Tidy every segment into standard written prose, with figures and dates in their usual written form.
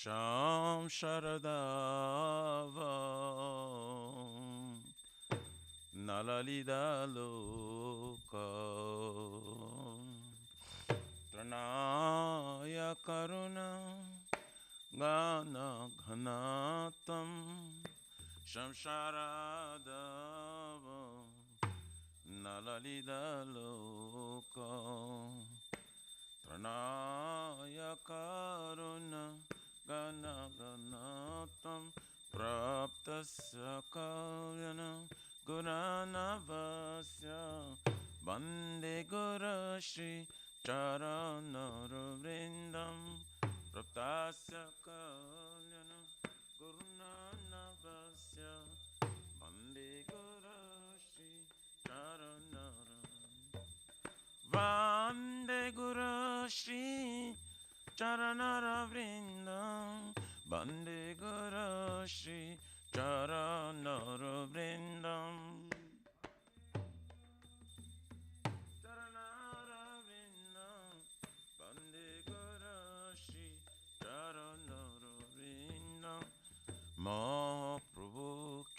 Sham Sharadavam Nalalida Loka Tranaya Karuna Gana Ghanatam Sham Sharadavam Nalalida Loka Tranaya Karuna Gana Ganatam Praptasya Kalyana Guranavasya Bande Gurashi Charanaravrindam Praptasya Kalyana Guranavasya Bande Gurashi Charanaravrindam Vande Guru Shri Charanara Vrindam Vande Guru Shri Charanara Vrindam Charanara Vrindam Vande Guru Shri Charanara Vrindam Mahaprabhu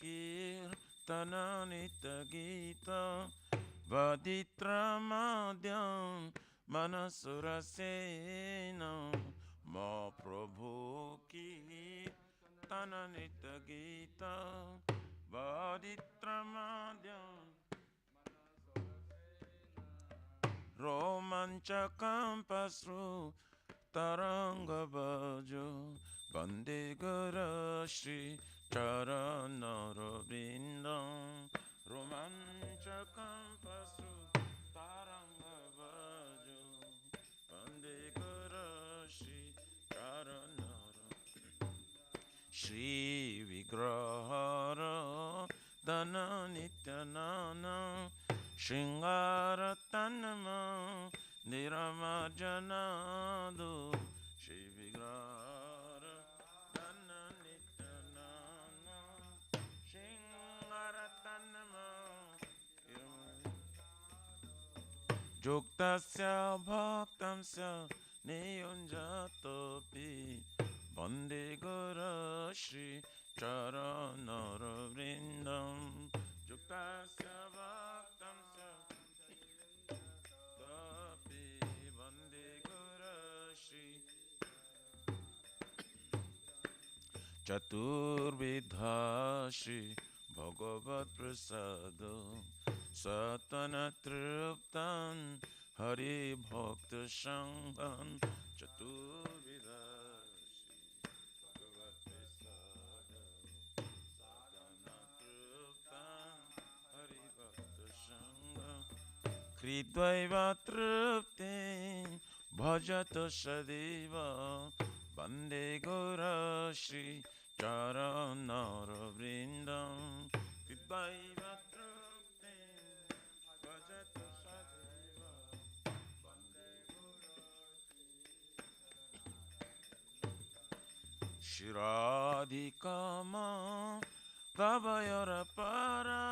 Kirtana Nitya Gita Vaditramadhyam Manasurasena Mahaprabhu ki Tananita Gita Vaditramadhyam Romanchakam Pasru Taranga Bhajo Bande Guru Shri Charanara Vrindam Romanchakam Pasru Taranga Bhajo Bande Guru Shri Charanara Shri Vigrahara Dana Nityanana Shringara Tanama Niramajanado Shri Vigrahara Dana Nityanana Shringara Tanama Juktasya Bhaktamsya Niyunjatopi Bande Guru Shri Charanara Vrindam Juktasya Bhaktamsya Niyunjatopi Bande Guru Shri Chaturvidha Shri Bhagavat Prasado Satana Triptan Hari Bhakta Sanghan Chaturvidha Shri Bhagavat Prasado Satana Triptan Hari Bhakta Sanghan Kridvaiva Triptin Bhajato Sadeva Bande Guru Shri Charanara Vrindam Kridvaiva Triptin Bhajato Sadeva Bande Guru Shri Radhikama Kavayara Para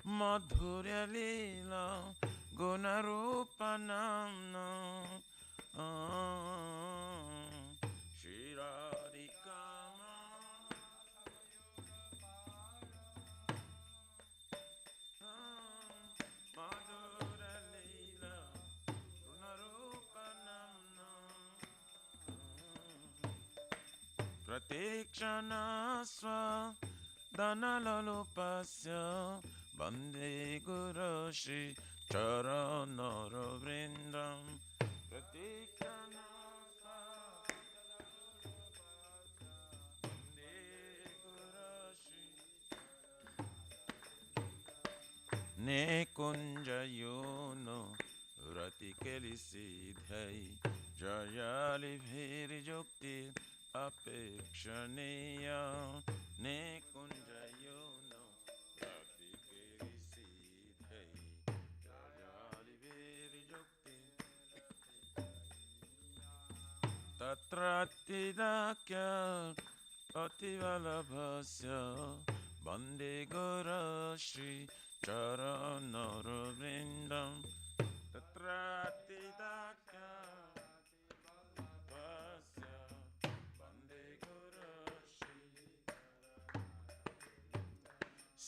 Madhurya Lila Gunarupa Namna Shri Radhikama Madhurya Lila Gunarupa Namna Pratikshana Swa Danalalupasya Bande Guru Shri Charanara Vrindam Pratikshana Bande Guru Shri Nekunja Yono Ratikeli Siddhai Jayali Bhiri Jukti Apekshaniya Nekunja Yono Ratikeli Siddhai Jayali Bhiri Jukti Tatratidakya Pativalabhasya Bande Guru Shri Charanara Vrindam Tatratidakya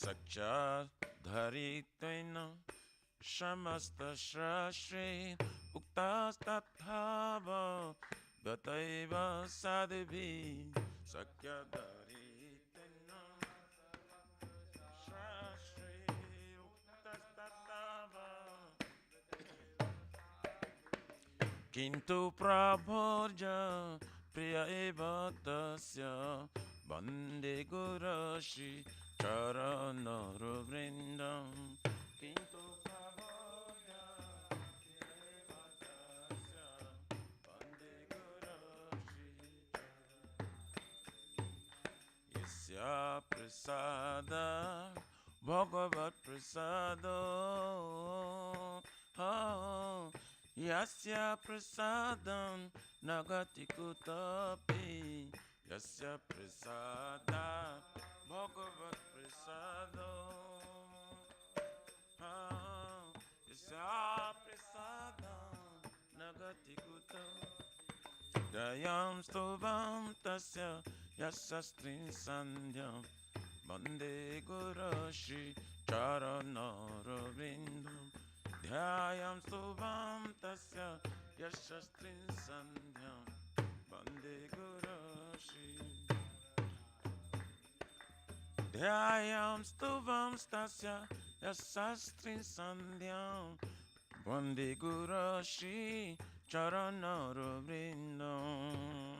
Sakcha Dharitena Shamasta Shri Uktastatthava Gataiva Sadibhi Sakya Dharitena Shri Uktastatthava Kintu Prabhoja Priya eva tasya Bande Gurashi Charanaravrindam Kintu Prabhoja Priya eva tasya Bande Gurashi Yasya Prasada Bhagavat Prasado Yasya prasadam nagati kutapi Yasya prasada bhagavat prasado Yasya prasadam nagati kutapi Dayam stuvam tasya yasastrin sandhyam Bande gurashi charanaravrindam Dhyayam stubham tasya yashastrin sandhyam Bande gurashi Dhyayam stubham tasya yashastrin sandhyam Bande gurashi charanaravrindam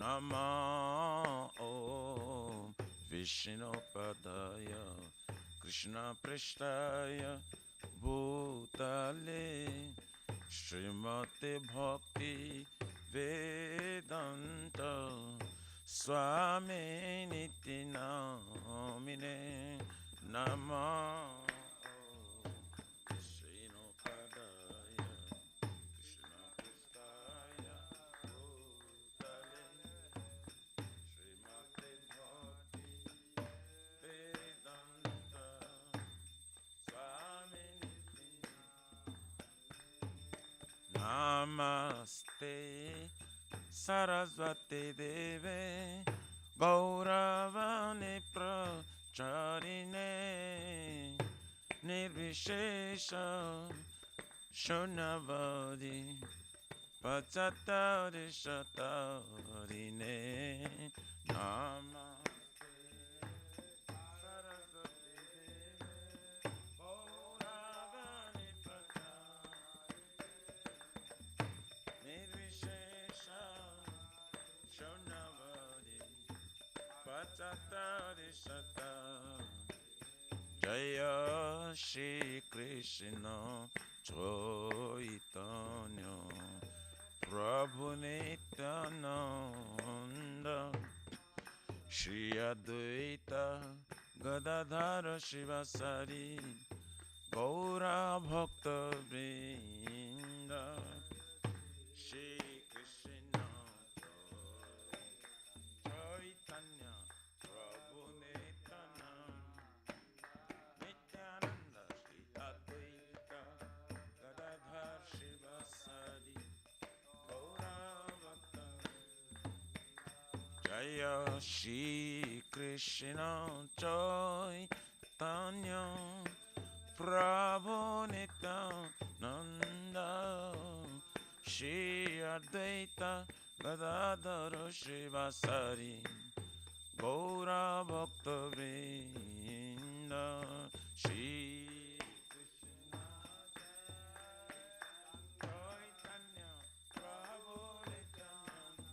Nama Om Vishnu Padaya Krishna Prishtaya Bhutale Srimate Bhakti Vedanta Swami Niti Namine Nama Namaste Sarasvati Deve Gauravani Pracharine Nirvishesha Shunavadi Pachatari Shatarine Namaste Jaya Shri Krishna Chaitanya Prabhu Nityananda Shri Advaita Gadadhara Shivasari Gaura Bhakta Vrinda Shri Krishna Chaitanya Prabhu Nityananda Shri Advaita Gadadhar Shivasari Gaura Bhakta Jaya Shri Krishna Chaitanya Prabhu Nityananda Shri Advaita Gadadhara Shivasari Gaura Bhakta Vrinda Shri Krishna Chaitanya Prabhu Nityananda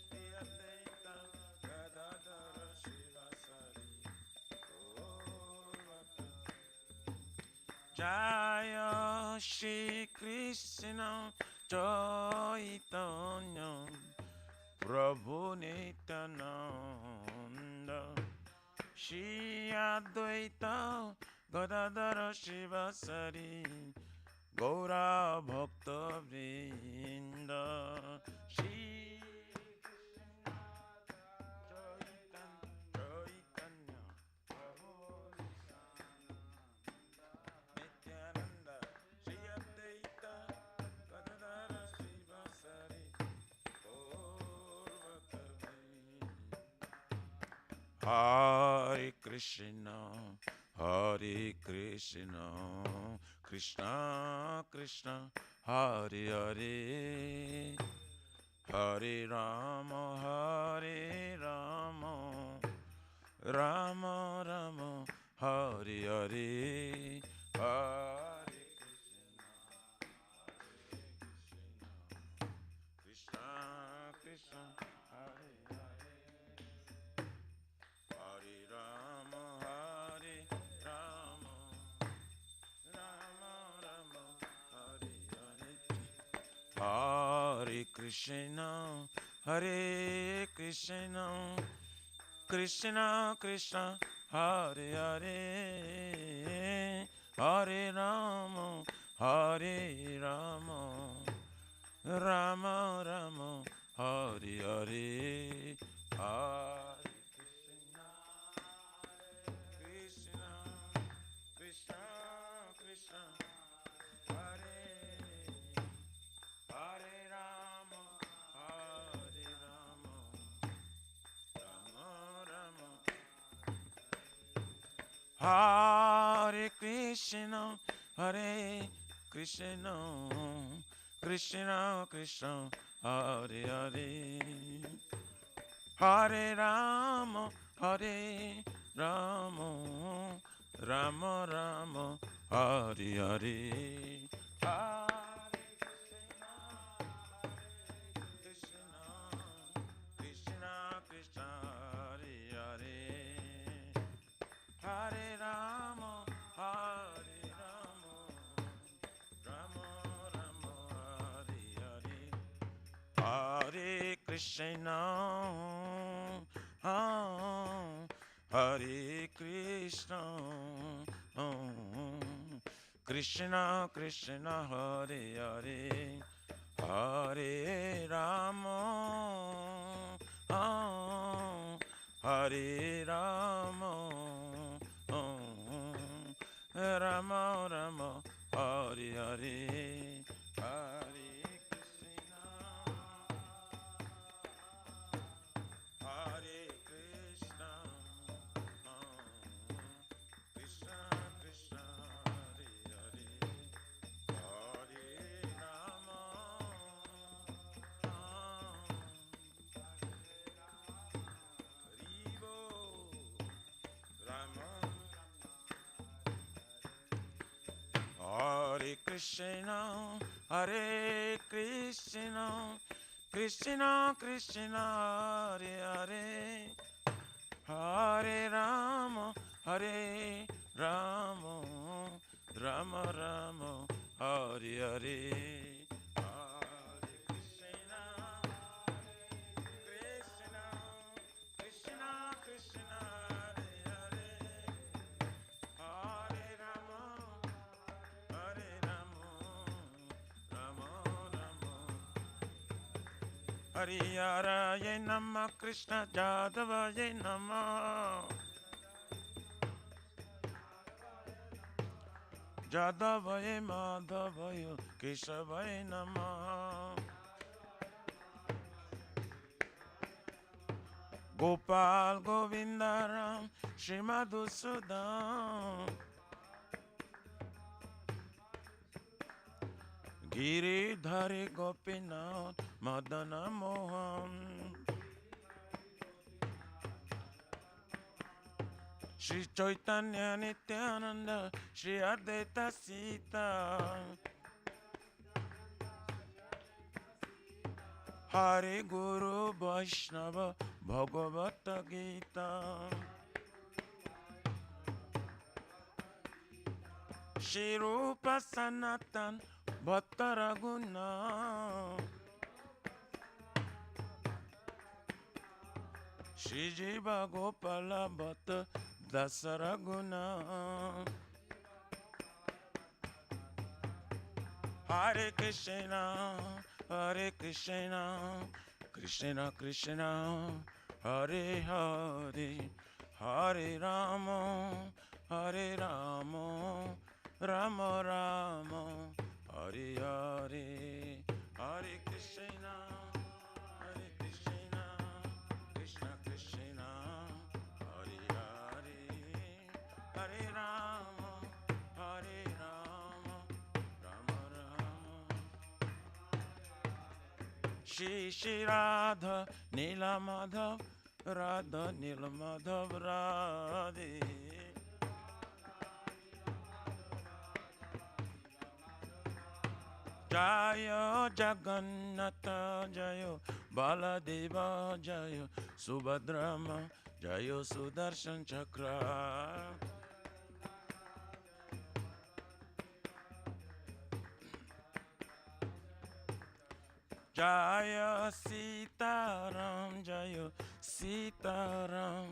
Shri Advaita Gadadhara Shivasari Gaura Jaya Shri Krishna Chaitanya Prabhu Nityananda Shri Advaita Gadadhara Shivasari Gaura Bhakta Vrinda Shri Krishna Chaitanya Prabhu Nityananda Shri Advaita Hare Krishna, Hare Krishna, Krishna Krishna, Hare Hare, Hare Rama, Hare Rama, Rama Rama, Hare Hare, Hare Krishna, Krishna, Hare Hare, Hare Rama, Hare Rama, Rama Rama, Hare Hare, Hare Krishna, Hare Krishna, Krishna Krishna, Hare Hare, Hare Rama, Hare Rama, Rama Rama, Hare Hare, Hare Krishna, Krishna Krishna, Hare Hare Rama, Hare Rama, Rama Rama, Hare Krishna, Hare Krishna, Krishna Krishna, Hare Hare, Hare Rama, Hare Rama, Rama Rama, Hare Hare, Hare Krishna, Krishna, Hare Hare, Hare Rama, Hare Rama, Rama Rama, Hare Hare, Hare Krishna, Hare Krishna, Krishna Krishna, Hare Hare, Hare Rama, Hare Rama, Rama Rama, Hare Hare, Hare Krishna, Hare Krishna, Krishna Krishna, Hare Hare, Hare Rama, Hare Krishna, Hare Krishna, Krishna Krishna, Hare Hare, Hare Rama, Hare Rama, Rama Rama, Hare Hare, Hare Krishna, Krishna, Krishna Krishna, Hare Hare, Hare Rama, Hare Rama, Rama Rama, Hare Hare Nama, Krishna Jadavaye Nama, Jadavaye Madhavaye Keshavaya Nama, Gopal Govindaram Shimadhusudam, Giridhari Gopinath Madana Mohan, Shri Chaitanya Nityananda Shri Advaita Sita, Hare Guru Vaishnava Bhagavata Gita, Shri Rupa Sanatan Bhatta Raghuna, Shri Jiva Gopala Bhatta Dasa Raghuna, Hare Krishna, Hare Krishna, Krishna Krishna, Hare Hare, Hare Rama, Hare Rama, Rama Rama, Hare Hare, Hare Krishna, Hare Krishna, Krishna Krishna, Rama, Hare Rama, Rama Rama. Shri Radha, Nila Madhav, Radha Nila Madhav, Radhe. Jaya Jagannatha Jayo Baladeva Jayo Subhadrama Jayo Sudarshan Chakra. Jaya Sitaram Jayo Sitaram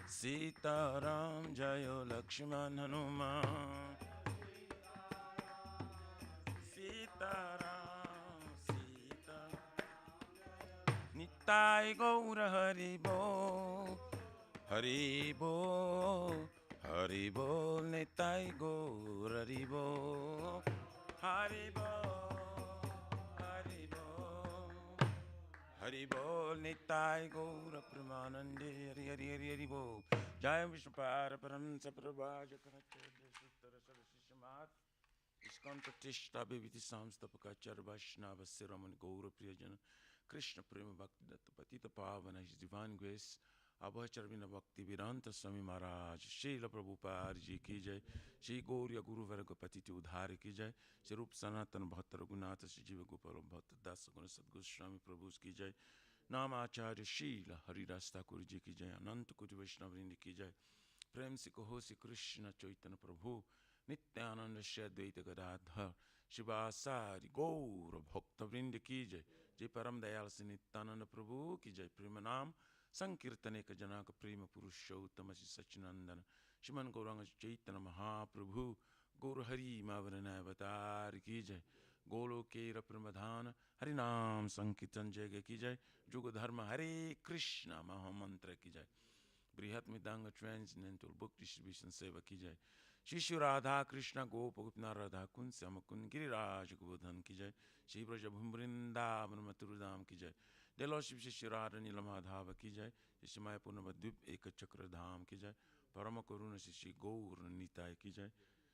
Sitaram Jayo Lakshman Hanuman Sitaram Sitaram Nitai Gaura Haribo Haribo Haribo Nitai Gaura Haribo Haribo Hari Bol Nitai Gaura Pramanande Hari Hari Hari Hari Bol Jai Vishnupada Paramsa Prabhaja Kanachya Suttara Sarasishamat Iskon Pratishta Bhiviti Samstapakachar Vaishnava Siraman Gaura Priyajana Krishna Prema Bhakti Datta Patita Pavana His Divine Grace Abhacharvina Bhakti Vedanta Swami Maharaj Srila Prabhupada Ji Ki Jai Shri Gauriya Guru Varga Patiti Udhari Ki Jai Shri Rup Sanatana Bhatta Raghunatha Shri Jiva Gopala Bhatta Dasa Guna Sadguru Swami Prabhu Ki Jai Nama Acharya Srila Haridas Thakur Ji Ki Jai Ananta Koti Vaishnavrinda Ki Jai Prem Se Kaho Se Krishna Chaitanya Prabhu Nityananda Shri Advaita Gadadhar Shivasari Gaura Bhakta Vrinda Ki Jai Jai Param Dayal Se Nityananda Prabhu Ki Jai Premanam Sankirtane ka janaka prema purushottama si Sachinandana Shiman Gauranga Chaitanya Mahaprabhu Gaur Hari Mavarana Avatar Ki Jai Golo Kera Pramadhana Harinam Sankirtan Jai Ki Jai Juga Dharma Hare Krishna Mahamantra Ki Jai Brihat Midanga Transcendental Book Distribution Seva Ki Jai Shri Radha Krishna Gopagopina Radha Kun Samakun Giriraj Govardhan Ki Jai Shri Braja Bhumbrinda Maturudam Ki Jai The Lordship Shri Radha Nila Madhava Ki Jai Shri Maya Purnavadvip Eka Chakra Dham Ki Jai Parama Karuna Shri Gaur Nitai Ki Jai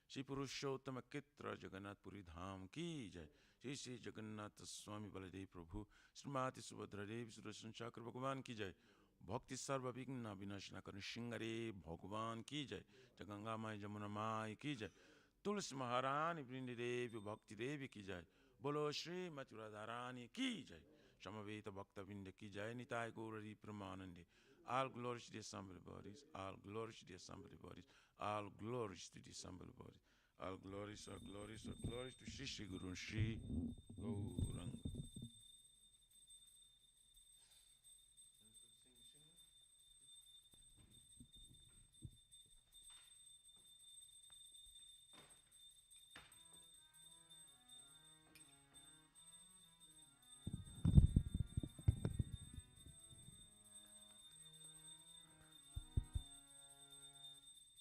Shri Purushottama Kitra Jagannath Puri Dham Ki Jai Shri Shri Jagannath Swami Baladev Prabhu Srimati Subhadra Devi Sudarshan Chakra Bhagavan Ki Jai Bhakti Sarva Vigna Vinashna Karna Shingare Bhagavan Ki Jai Jaganga Mai Jamuna Mai Ki Jai Tulsi Maharani Vrindi Devi Bhakti Devi Ki Jai Bolo Shri Maturadharani Ki Jai Shamaveta Bhakta Vinda Ki Jai Nitai Gaurari Pramanande All glories to the assembled bodies, all glories to the assembled bodies, all glories to the assembled bodies, all glories, all glories, all glories to Shri Shri Guru Shri Gauranga.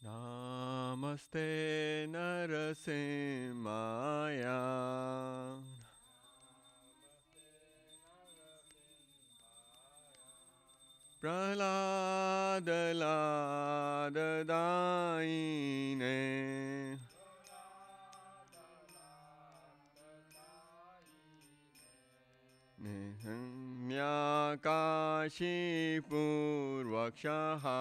Namaste Narasimhaya Prahlada Lada Daine Nyakashi Purvakshaha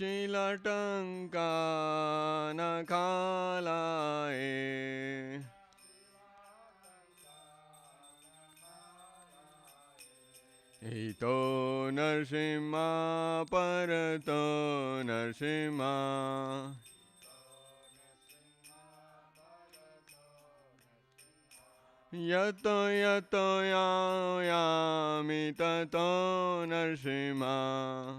Shilatanka Nakalae Ito Narsimha Parato Narsimha Yato Yato Yami Tato Narsimha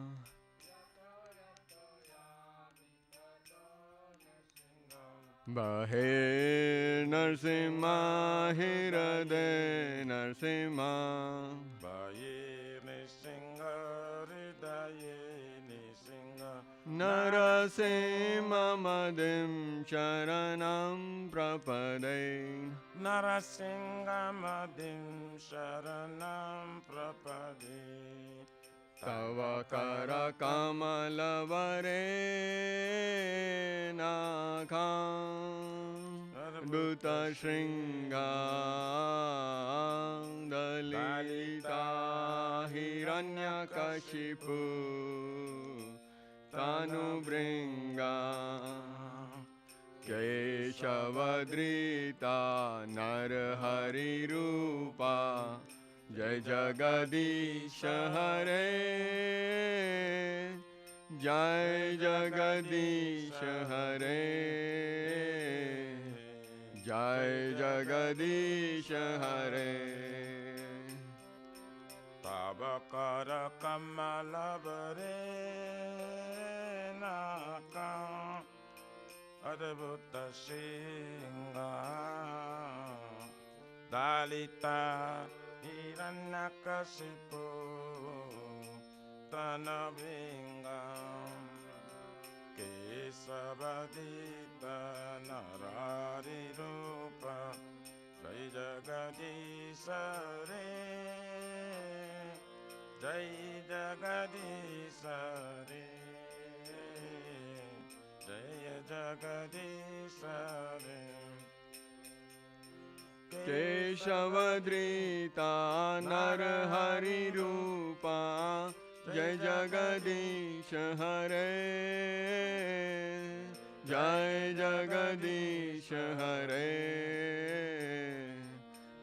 Bahir Narsimha Hirade Narsimha Baye Nisingha Hridaye Nisingha Narasimha Madim Sharanam Prapade Narasingamadim Sharanam Prapade Tava kara kamalavare nakam Duta Shringa Dalita Hiranyakashipu Tanu Bringa Keshavadrita Narhari Rupa Jai Jagadish Hare Jai Jagadish Hare Jai Jagadish Hare Tabakara Kamalabare Nakam Adabhuta Singha Dalita Hiranyakasipu Tanabhingam Kesavadita Narari Rupa Jai Jagadisare Jai Jagadisare Jaya Jagadisare Keshavadrita Narhari Rupa Jai Jagadish Hare Jai Jagadish Hare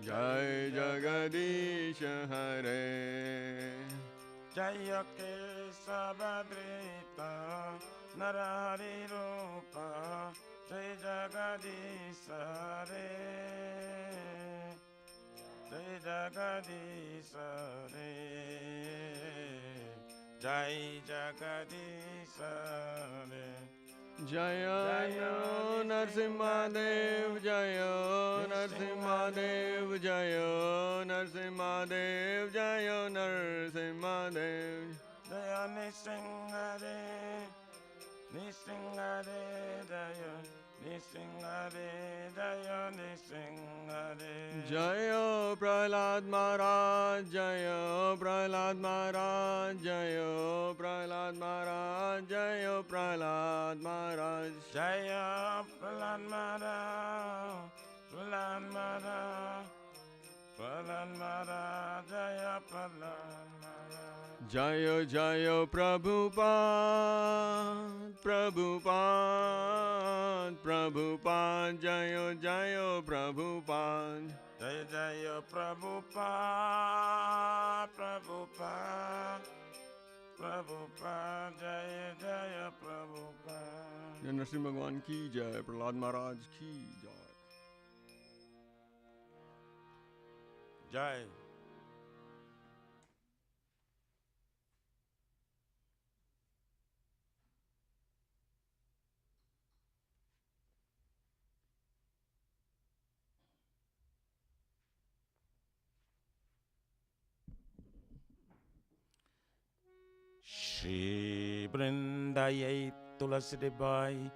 Jai Jagadish Hare Jaya Kesavadrita Narari Rupa Jai Jagadisare Jai Jagadisare Jai Jagadisare Jaya Narsimhadev Jaya Narsimhadev Jaya Narsimhadev Jaya Narsimhadev Jaya Nisingare Nisingare Jaya Nisingare Jaya Nisingare Jaya Prahlad Maharaj Jaya Prahlad Maharaj Jaya Prahlad Maharaj Jaya Prahlad Maharaj Jaya Prahlad Maharaj Prahlad Maharaj Prahlad Maharaj Jaya Prahlad Maharaj Jaya Jaya Prabhupada Prabhupada Prabhupada Jaya Jaya Prabhupada Jaya Jaya Prabhupada Prabhupada Prabhupada Jaya Jaya Prabhupada Jai Nrsimha Bhagwan ki jai, Prahlad Maharaj ki jai. Jai Shri Vrindayai Tulasi Debai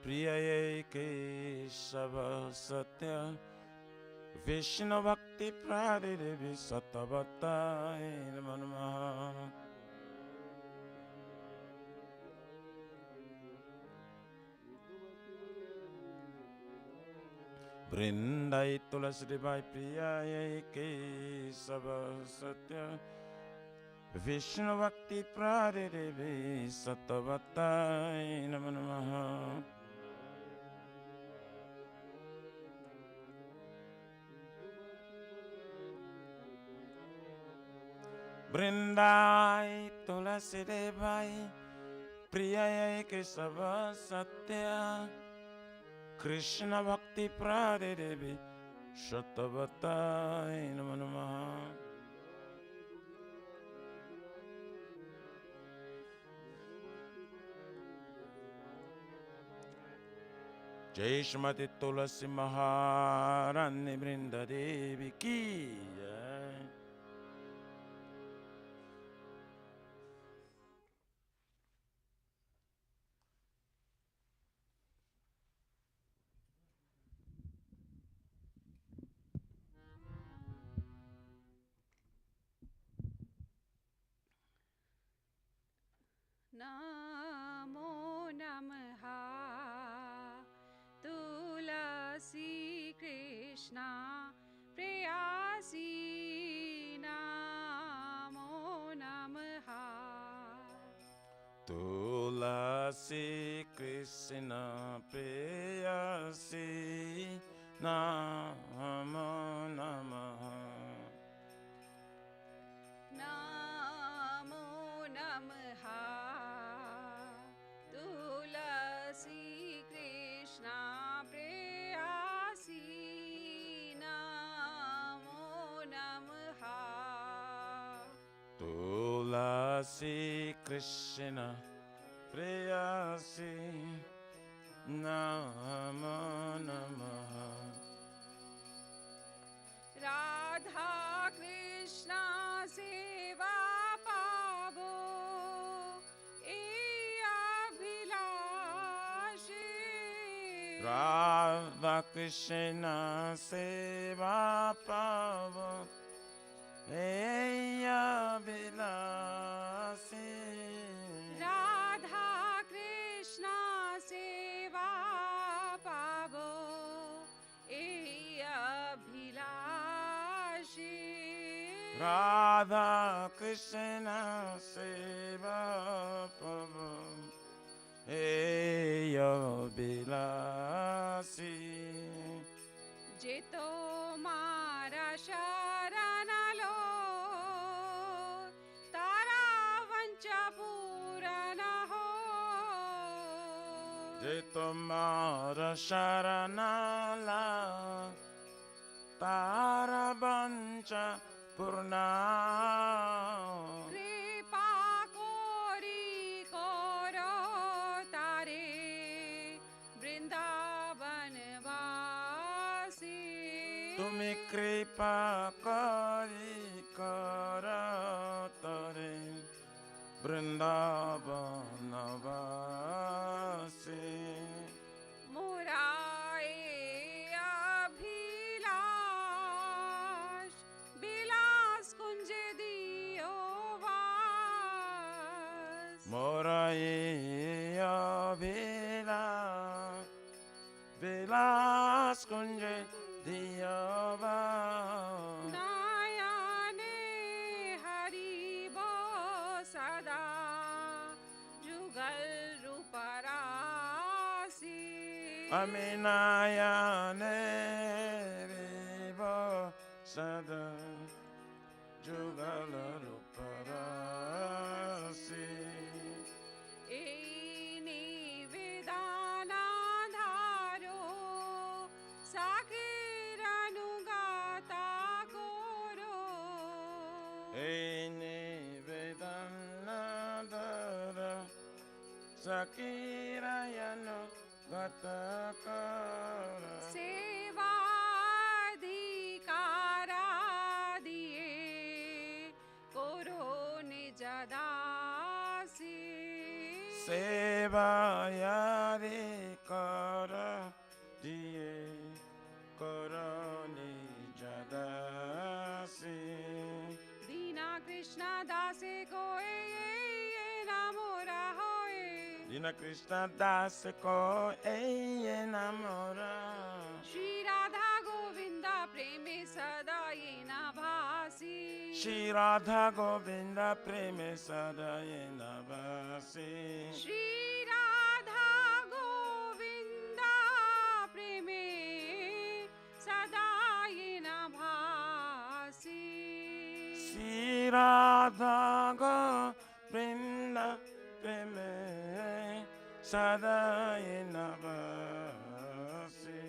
Priyayai Kesava Satya Vishnu Bhakti Pradidevi Sattvatai Namo Namaha Vrindayai Tulasi Debai Priyayai Kesava Satya Vishnu Bhakti Pradidevi Sattvatai Namo Namaha Vrindai Tulasi Devai Priyayai Kesava Satya Krishna Bhakti Pradidevi Sattvatai Namo Namaha Jai Shrimati Tulasi Maharani Vrinda Devi Ki Jai. Krishna प्रेयसी नमो नमः। तुलसी कृष्ण प्रेयसी नमो नमः। नमो नमः। तुलसी कृष्णा प्रेयसी नमो नमः। तुलसी कृष्ण प्रेयसी नमो नमः। राधा कृष्णा सेवा पावो ए अभिलाषी। राधा कृष्ण सेवा पावो ए अभिलाषी। राधा कृष्णा सेवा पावो ए अभिलाषी। राधा कृष्ण सेवा पावो ए अभिलाषी। जे तो मारा शरण लो तारा वंचा पूरन हो। जे तुम्हारा शरण ला तारा बंचा पूर्णा। कृपा कोरी करो तारे वृंदावन वासी। तुम्हें कृपा करी कर तरे वृंदावन वासी। मुराए अभिलाष विलास कुंज दियो वास। मोरा ये अभिलाष विलास कुंज दियोवा। नयने हरिबो सदा जुगल रूपरासी। अमी नयने रिबो सदा जुगल रूपरासी। ए निवेदन धारो साखीर अनुगाता कोरो। ए निवेदन धर सकीरायनो गत कर। सेवाधिकारा दिए कोरो निज दासी। सेवा यारी कर दिए करो निज दासी। दीना कृष्ण दासे को ए नामोरा होए। दीन कृष्ण दास को ए नमोरा। श्री राधा गोविंदा प्रेमे सदा ये न भासी। श्री राधा गोविंद प्रेम सदा ये नवासी। श्री राधा गोविंदा प्रेमे सदा ये न भासी। श्री राधा गोविंद प्रेम सदा ये नवासी।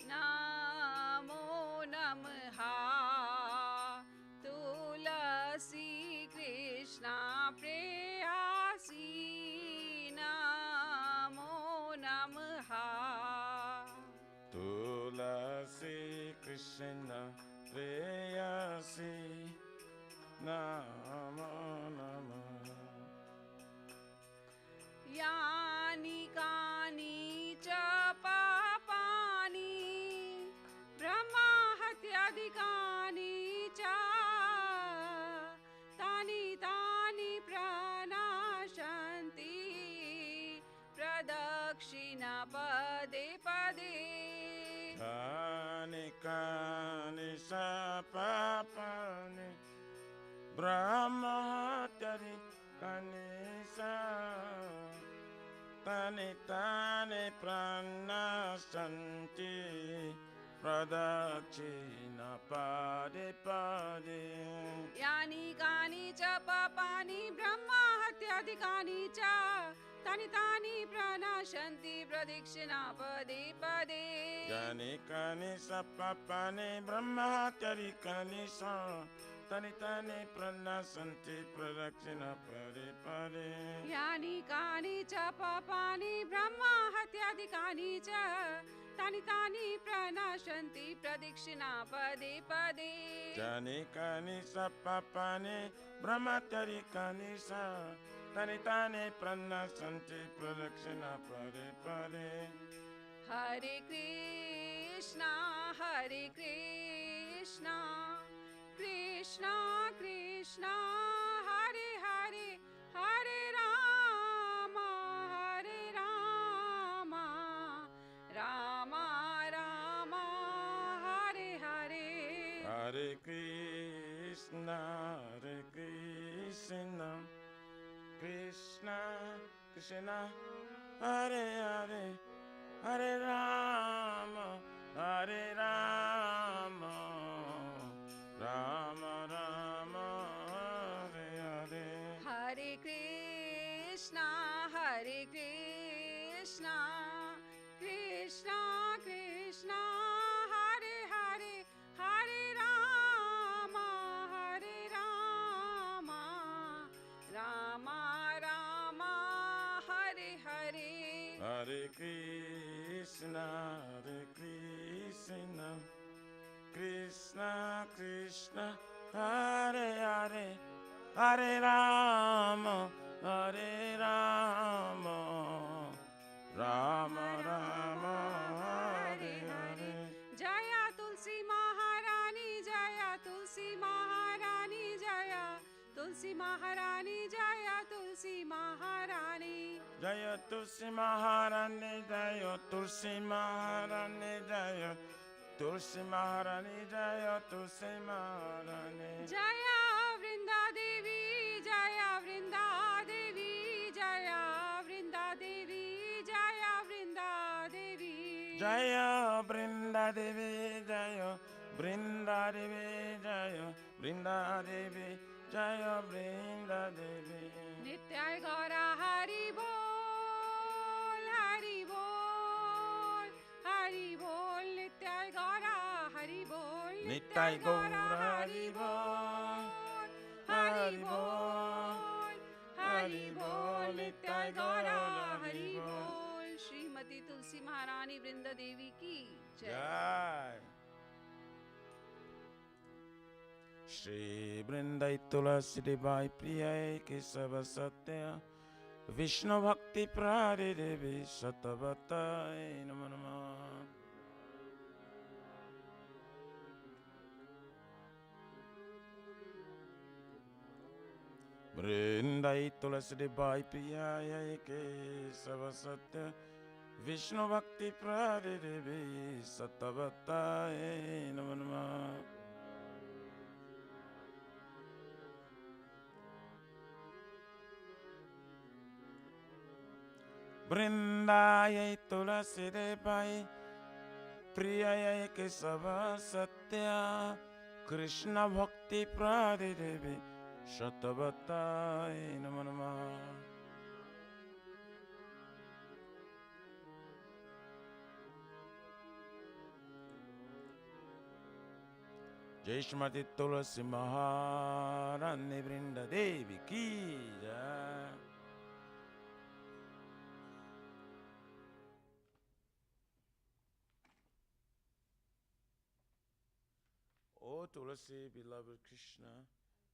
नमो नमः। तुलसी कृष्णा प्रेयसी नमो नमः। तुलसी कृष्ण प्रेयसी नमो नमः। यानि कानि च tani tani prana santi pradakshina pade pade. यानि कानि च पापानि ब्रह्मा हत्याधिकानि च तानि तानि प्रणाशन्ति प्रदक्षिणा पदे पदे. यानि कानि sapapani brahma tyarikani sa tani tani pranasanti pradakshina pade pade. यानि कानि च पापानि ब्रह्मा हत्याधिकानि च तानि तानि प्रणाशन्ति प्रदक्षिणा पदे पदे. यानि कानि sapapani brahma tyarikani sa tani tani pranasanti pradakshina pade pade. Hare Krishna, Hare Krishna, Krishna Krishna, Hare Hare, Hare Rama, Hare Rama, Rama Rama, Hare Hare. Hare Krishna, Hare Krishna, Krishna Krishna, Hare Hare, Hare Rama, Hare Rama, Rama Rama, Hare Hare. Hare Krishna, Hare Krishna, Krishna Krishna, Hare Hare, Hare Rama, Hare Rama, Rama Rama, Hare Hare. Hare Krishna, Hare Krishna, Krishna Krishna, Hare Hare, Hare Rama, Hare Rama, Rama Rama, Hare Hare. Jaya Tulsi Maharani, Jaya Tulsi Maharani, Jaya Tulsi Maharani, Jaya Tulsi Maharani. Jaya Tulsi Maharani, Jaya Tulsi Maharani, Jaya Tulsi Maharani, Jaya Tulsi Maharani. Jaya Vrinda Devi, Jaya Vrinda Devi, Jaya Vrinda Devi, Jaya Vrinda Devi. Jaya Brinda Devi, Jaya Brinda Devi, Jaya Brinda Devi, Jaya Brinda Devi. Nityai Gaura Hari Bol, Hari Bol, Hari Bol. Nityai Gaura Hari Bol, Nitai Gaura Hari Bol, Hari Bol, Hari Bol. Nityai Gaura Hari Bol. Shrimati Tulsi Maharani Vrinda Devi ki jai. Jai. Shri Vrindai Tulasi Devi Priyai Kesava Satya Vishnu Bhakti Prade Devi Satavatai Namo Namah. Vrindai Tulasi Devi Priyai Kesava Satya Vishnu Bhakti Prade Devi Satavatai Namo Namah. Vrindayai Tulasi Devi Priyayai Kesava Satya Krishna Bhakti Prade Devi Shatavatai Namo Namah. Jai Shrimati Tulasi Maharani Vrinda Devi ki jai. O Tulasi, beloved Krishna,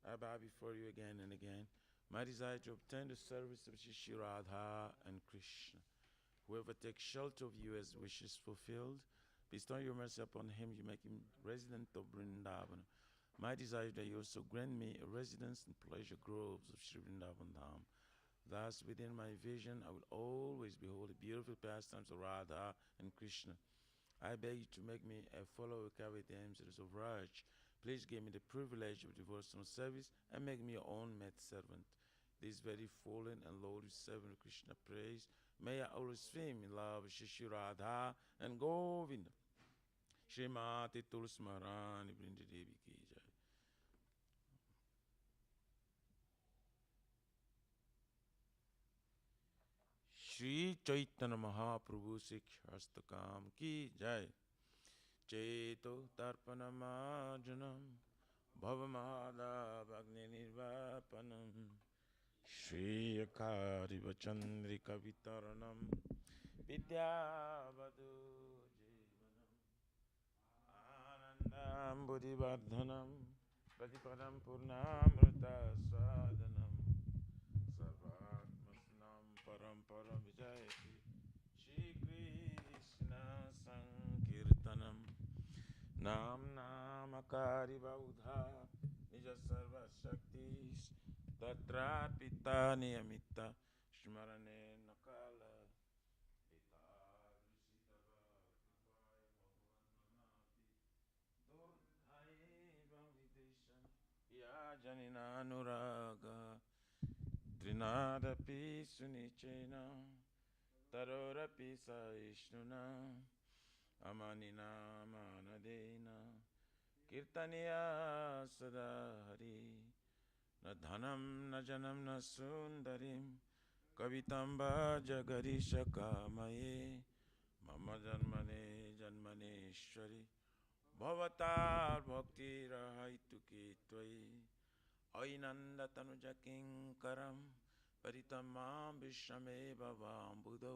I bow before you again and again. My desire to obtain the service of Shri Radha and Krishna. Whoever takes shelter of you as wishes fulfilled, bestow your mercy upon him, you make him resident of Vrindavan. My desire that you also grant me a residence in pleasure groves of Shri Vrindavan Dham. Thus, within my vision, I will always behold the beautiful pastimes of Radha and Krishna. I beg you to make me a follower of Kavitams of Raj. Please give me the privilege of devotional service and make me your own maid servant. this very fallen and lowly servant of Krishna praise. May I always swim in love with Shri Radha and Govinda. Srimati Tulsi Maharani Brinda Devi ki jai. Shri Chaitanya Mahaprabhu Siksastakam ki jai. Cheto Tarpana Marjanam Bhavamada Bhagni Nirvapanam Shri Akari Vachandrika Vitaranam Vidyavadu Jivanam Anandam Buddhivardhanam Pratipadam Purnamrita Sadhanam Sarvatmasnam Paramparam Vijayati Shri Krishna Sankirtanam Nam Namakari Baudha Nija Sarva Shaktis Tatra Pita Niyamita Shmarane Nakala Pita Risitava Durdhaiva Videshan Yajanina Anuraga Trinadapi Sunichena Tarorapi Saishnuna Amanina Manadena Kirtaniya Sadahari Na Dhanam Na Janam Na Sundarim Kavitamba Jagarisha Kamaye Mama Janmane Janmaneshwari Bhavatar Bhakti Rahaituki Tvai Ainanda Tanuja Kinkaram Paritamam Vishame Bhavam Buddho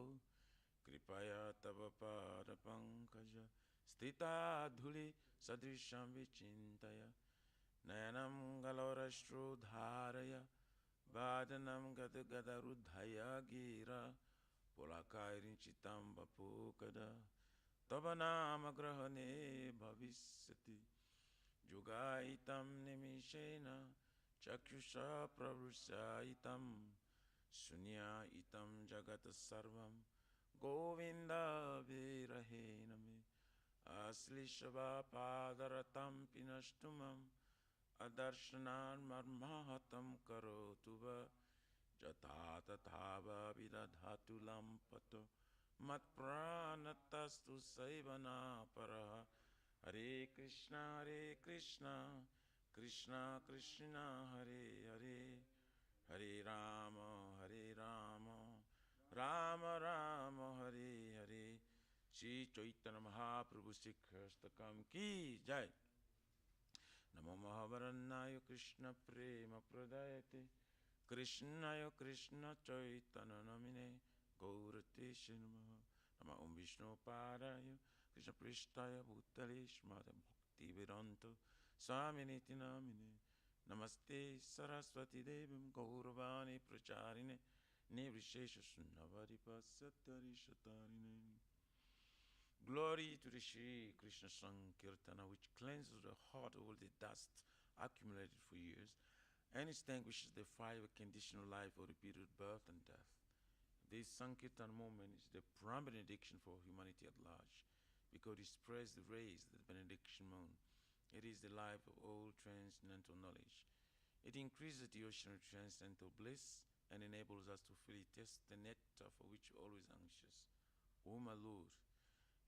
Kripaya Tava Pada Pankaja Stita Dhuli Sadrisham Vichintaya Nayanam Galorashru Dharaya Vadanam Gada Gada Rudhaya Gira Polakairi Chitam Bapukada Tavanama Grahane Bhavisati Jugaitam Nimishena Chakyusha Pravrusaitam Sunya Itam Jagata Sarvam Govinda Virahename Aslishava Padaratam Pinashtumam Adarshanan Marmahatam Karotuva Jatata Thava Vidadhatu Lampato Mat Pranatastu Saivana Paraha Hare Krishna Krishna Krishna Hare Hare Hare Rama Rama Rama Hare Hare Shri Chaitanya Mahaprabhu Siksastakam ki jai. Namo Mahavarannaya Krishna Prema Pradayate Krishnaya Krishna Chaitanya Namine Gaurate Shinamaha Nama Om Vishnu Padaya Krishna Prishtaya Bhutale Shmada Bhakti Vedanto Swaminiti Namine Namaste Saraswati Devim Gauravani Pracharine Nirvishesha Sunnavari Pasatari Shatarine. Glory to the Shri Krishna Sankirtana, which cleanses the heart of all the dust accumulated for years and extinguishes the fire of conditional life or repeated birth and death. This Sankirtan moment is the prime benediction for humanity at large, because it spreads the rays of the benediction moon. It is the life of all transcendental knowledge. It increases the ocean of transcendental bliss and enables us to fully taste the nectar for which we're always anxious. O my Lord,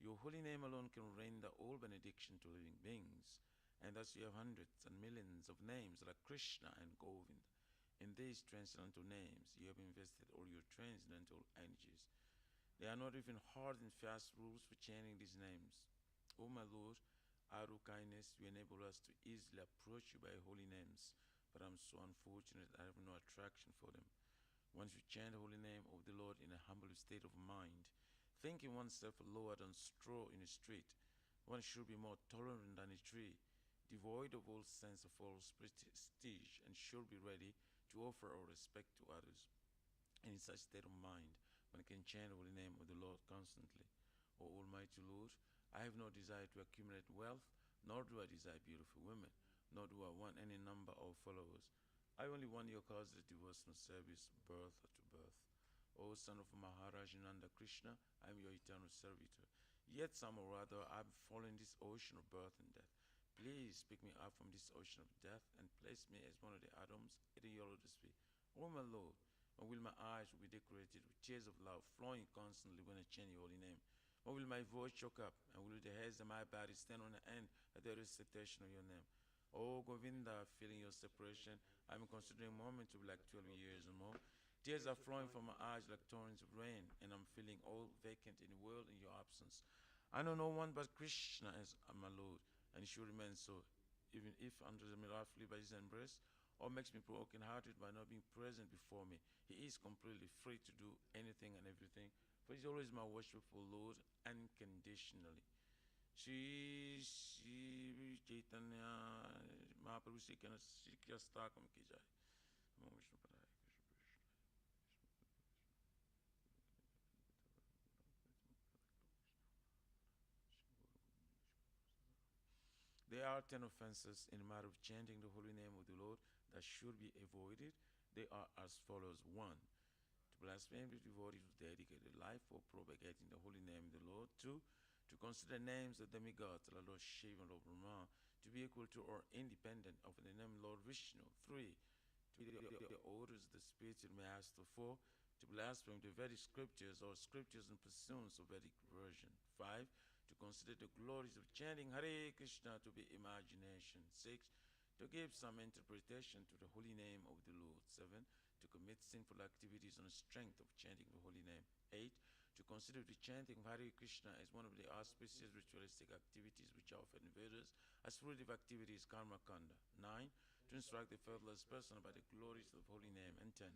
your holy name alone can render all benediction to living beings, and thus you have hundreds and millions of names like Krishna and Govinda. In these transcendental names, you have invested all your transcendental energies. There are not even hard and fast rules for chanting these names. O my Lord, out of kindness, you enable us to easily approach you by holy names, but I'm so unfortunate I have no attraction for them. Once you chant the holy name of the Lord in a humble state of mind, thinking oneself lower than straw in a street, one should be more tolerant than a tree, devoid of all sense of false prestige, and should be ready to offer our respect to others. In such state of mind, one can chant the holy name of the Lord constantly. O Almighty Lord, I have no desire to accumulate wealth, nor do I desire beautiful women, nor do I want any number of followers. I only want your causeless devotional service, birth to birth. O son of Maharaj Nanda Krishna, I am your eternal servitor. Yet somehow or other I have fallen in this ocean of birth and death. Please pick me up from this ocean of death and place me as one of the atoms at the lotus feet O my Lord, or will my eyes be decorated with tears of love flowing constantly when I chant your holy name? Or will my voice choke up, and will the hairs of my body stand on end at the recitation of your name? O Govinda, feeling your separation, I am considering a moment to be like 12 years or more. Tears are flowing from my eyes like torrents of rain, and I'm feeling all vacant in the world in your absence. I know no one but Krishna as my Lord, and he should remain so, even if under the miraculously by his embrace, or makes me broken-hearted by not being present before me. He is completely free to do anything and everything, for he's always my worshipful Lord unconditionally. Shri Shri Chaitanya Mahaprabhu Shri Krishna ki jai. Namo Vishnu Padaya Krishna Krishna. There are 10 offenses in the matter of chanting the holy name of the Lord that should be avoided. They are as follows. 1. To blaspheme the devotees who dedicated life for propagating the holy name of the Lord. 2. To consider names of demigods, like Lord Shiva and Lord Brahma, to be equal to or independent of the name Lord Vishnu. 3. To be the orders of the spiritual master. 4. To blaspheme the Vedic scriptures or scriptures in pursuance of Vedic version. 5. To consider the glories of chanting Hare Krishna to be imagination. 6. To give some interpretation to the holy name of the Lord. 7. To commit sinful activities on the strength of chanting the holy name. 8. To consider the chanting of Hare Krishna as one of the auspicious ritualistic activities which are offered in Vedas as fruitive activities karma kanda. 9. To instruct the faithless person about the glories of the holy name. And 10.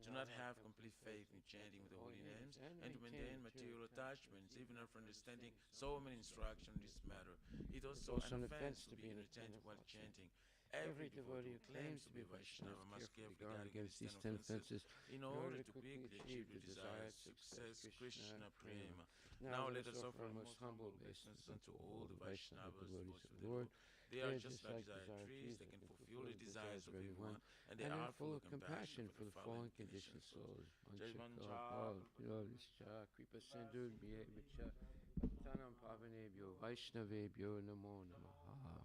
To not have complete faith in chanting with the holy names and to maintain material attachments even after understanding so many instructions in this matter. It is also an offense to be inattentive while chanting. Every devotee who claims to be Vaishnava must carefully guard against these 10 offenses in order to quickly achieve the desired success. Krishna Prema. Now let us offer our most humble obeisance unto all the Vaishnavas, devotees of the Lord. They are just like desired trees, they can fulfill the desires of everyone, and they are full of compassion for the fallen conditioned souls. Kripa Sindhu Bhyevacha Bhaktanam Pavanebhyo Vaishnavebhyo Namo Namaha.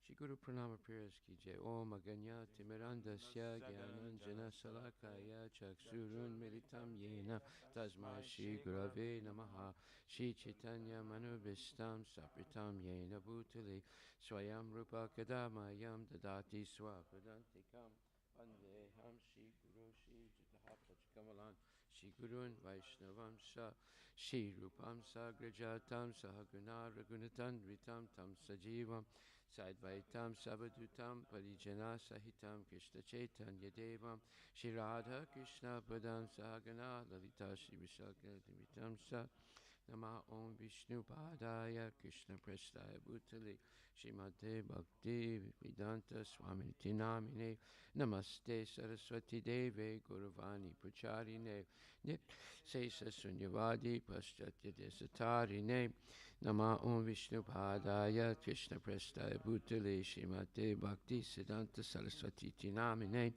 Shri Guru Pranama Prayers ki jai. Om Aganya Timirandasya Gyananjana Salakaya Chaksurun Militam Yena Tasmai Shri Gurave Namaha. Shri Chaitanya Manubhistam Sapritam Yena Bhutale Swayam Rupa Kadamayam Dadati Swapadantikam Vandeham Shri Guru Shri Jitahapach Kamalan Shri Gurun Vaishnavam Sa Shri Rupam Sagrajatam Sahaguna Ragunatan Vitam Tam Sajivam Sadvaitam Savadutam Parijana Sahitam Krishna Chaitanya Devam Shri Radha Krishna Padam Sahagana Lalita Shri Vishakadimitam Sa Nama Om Vishnu Padaya Krishna Prestaya Bhutale Shrimate Bhakti Vedanta Swami Namine Namaste Saraswati Deve Gauravani Pracharine Sesa Sunyavadi Paschatya Desatarine Nama Om Vishnu Padaya Krishna Prestaya Bhutale Shrimate Bhakti Siddhanta Saraswati Namine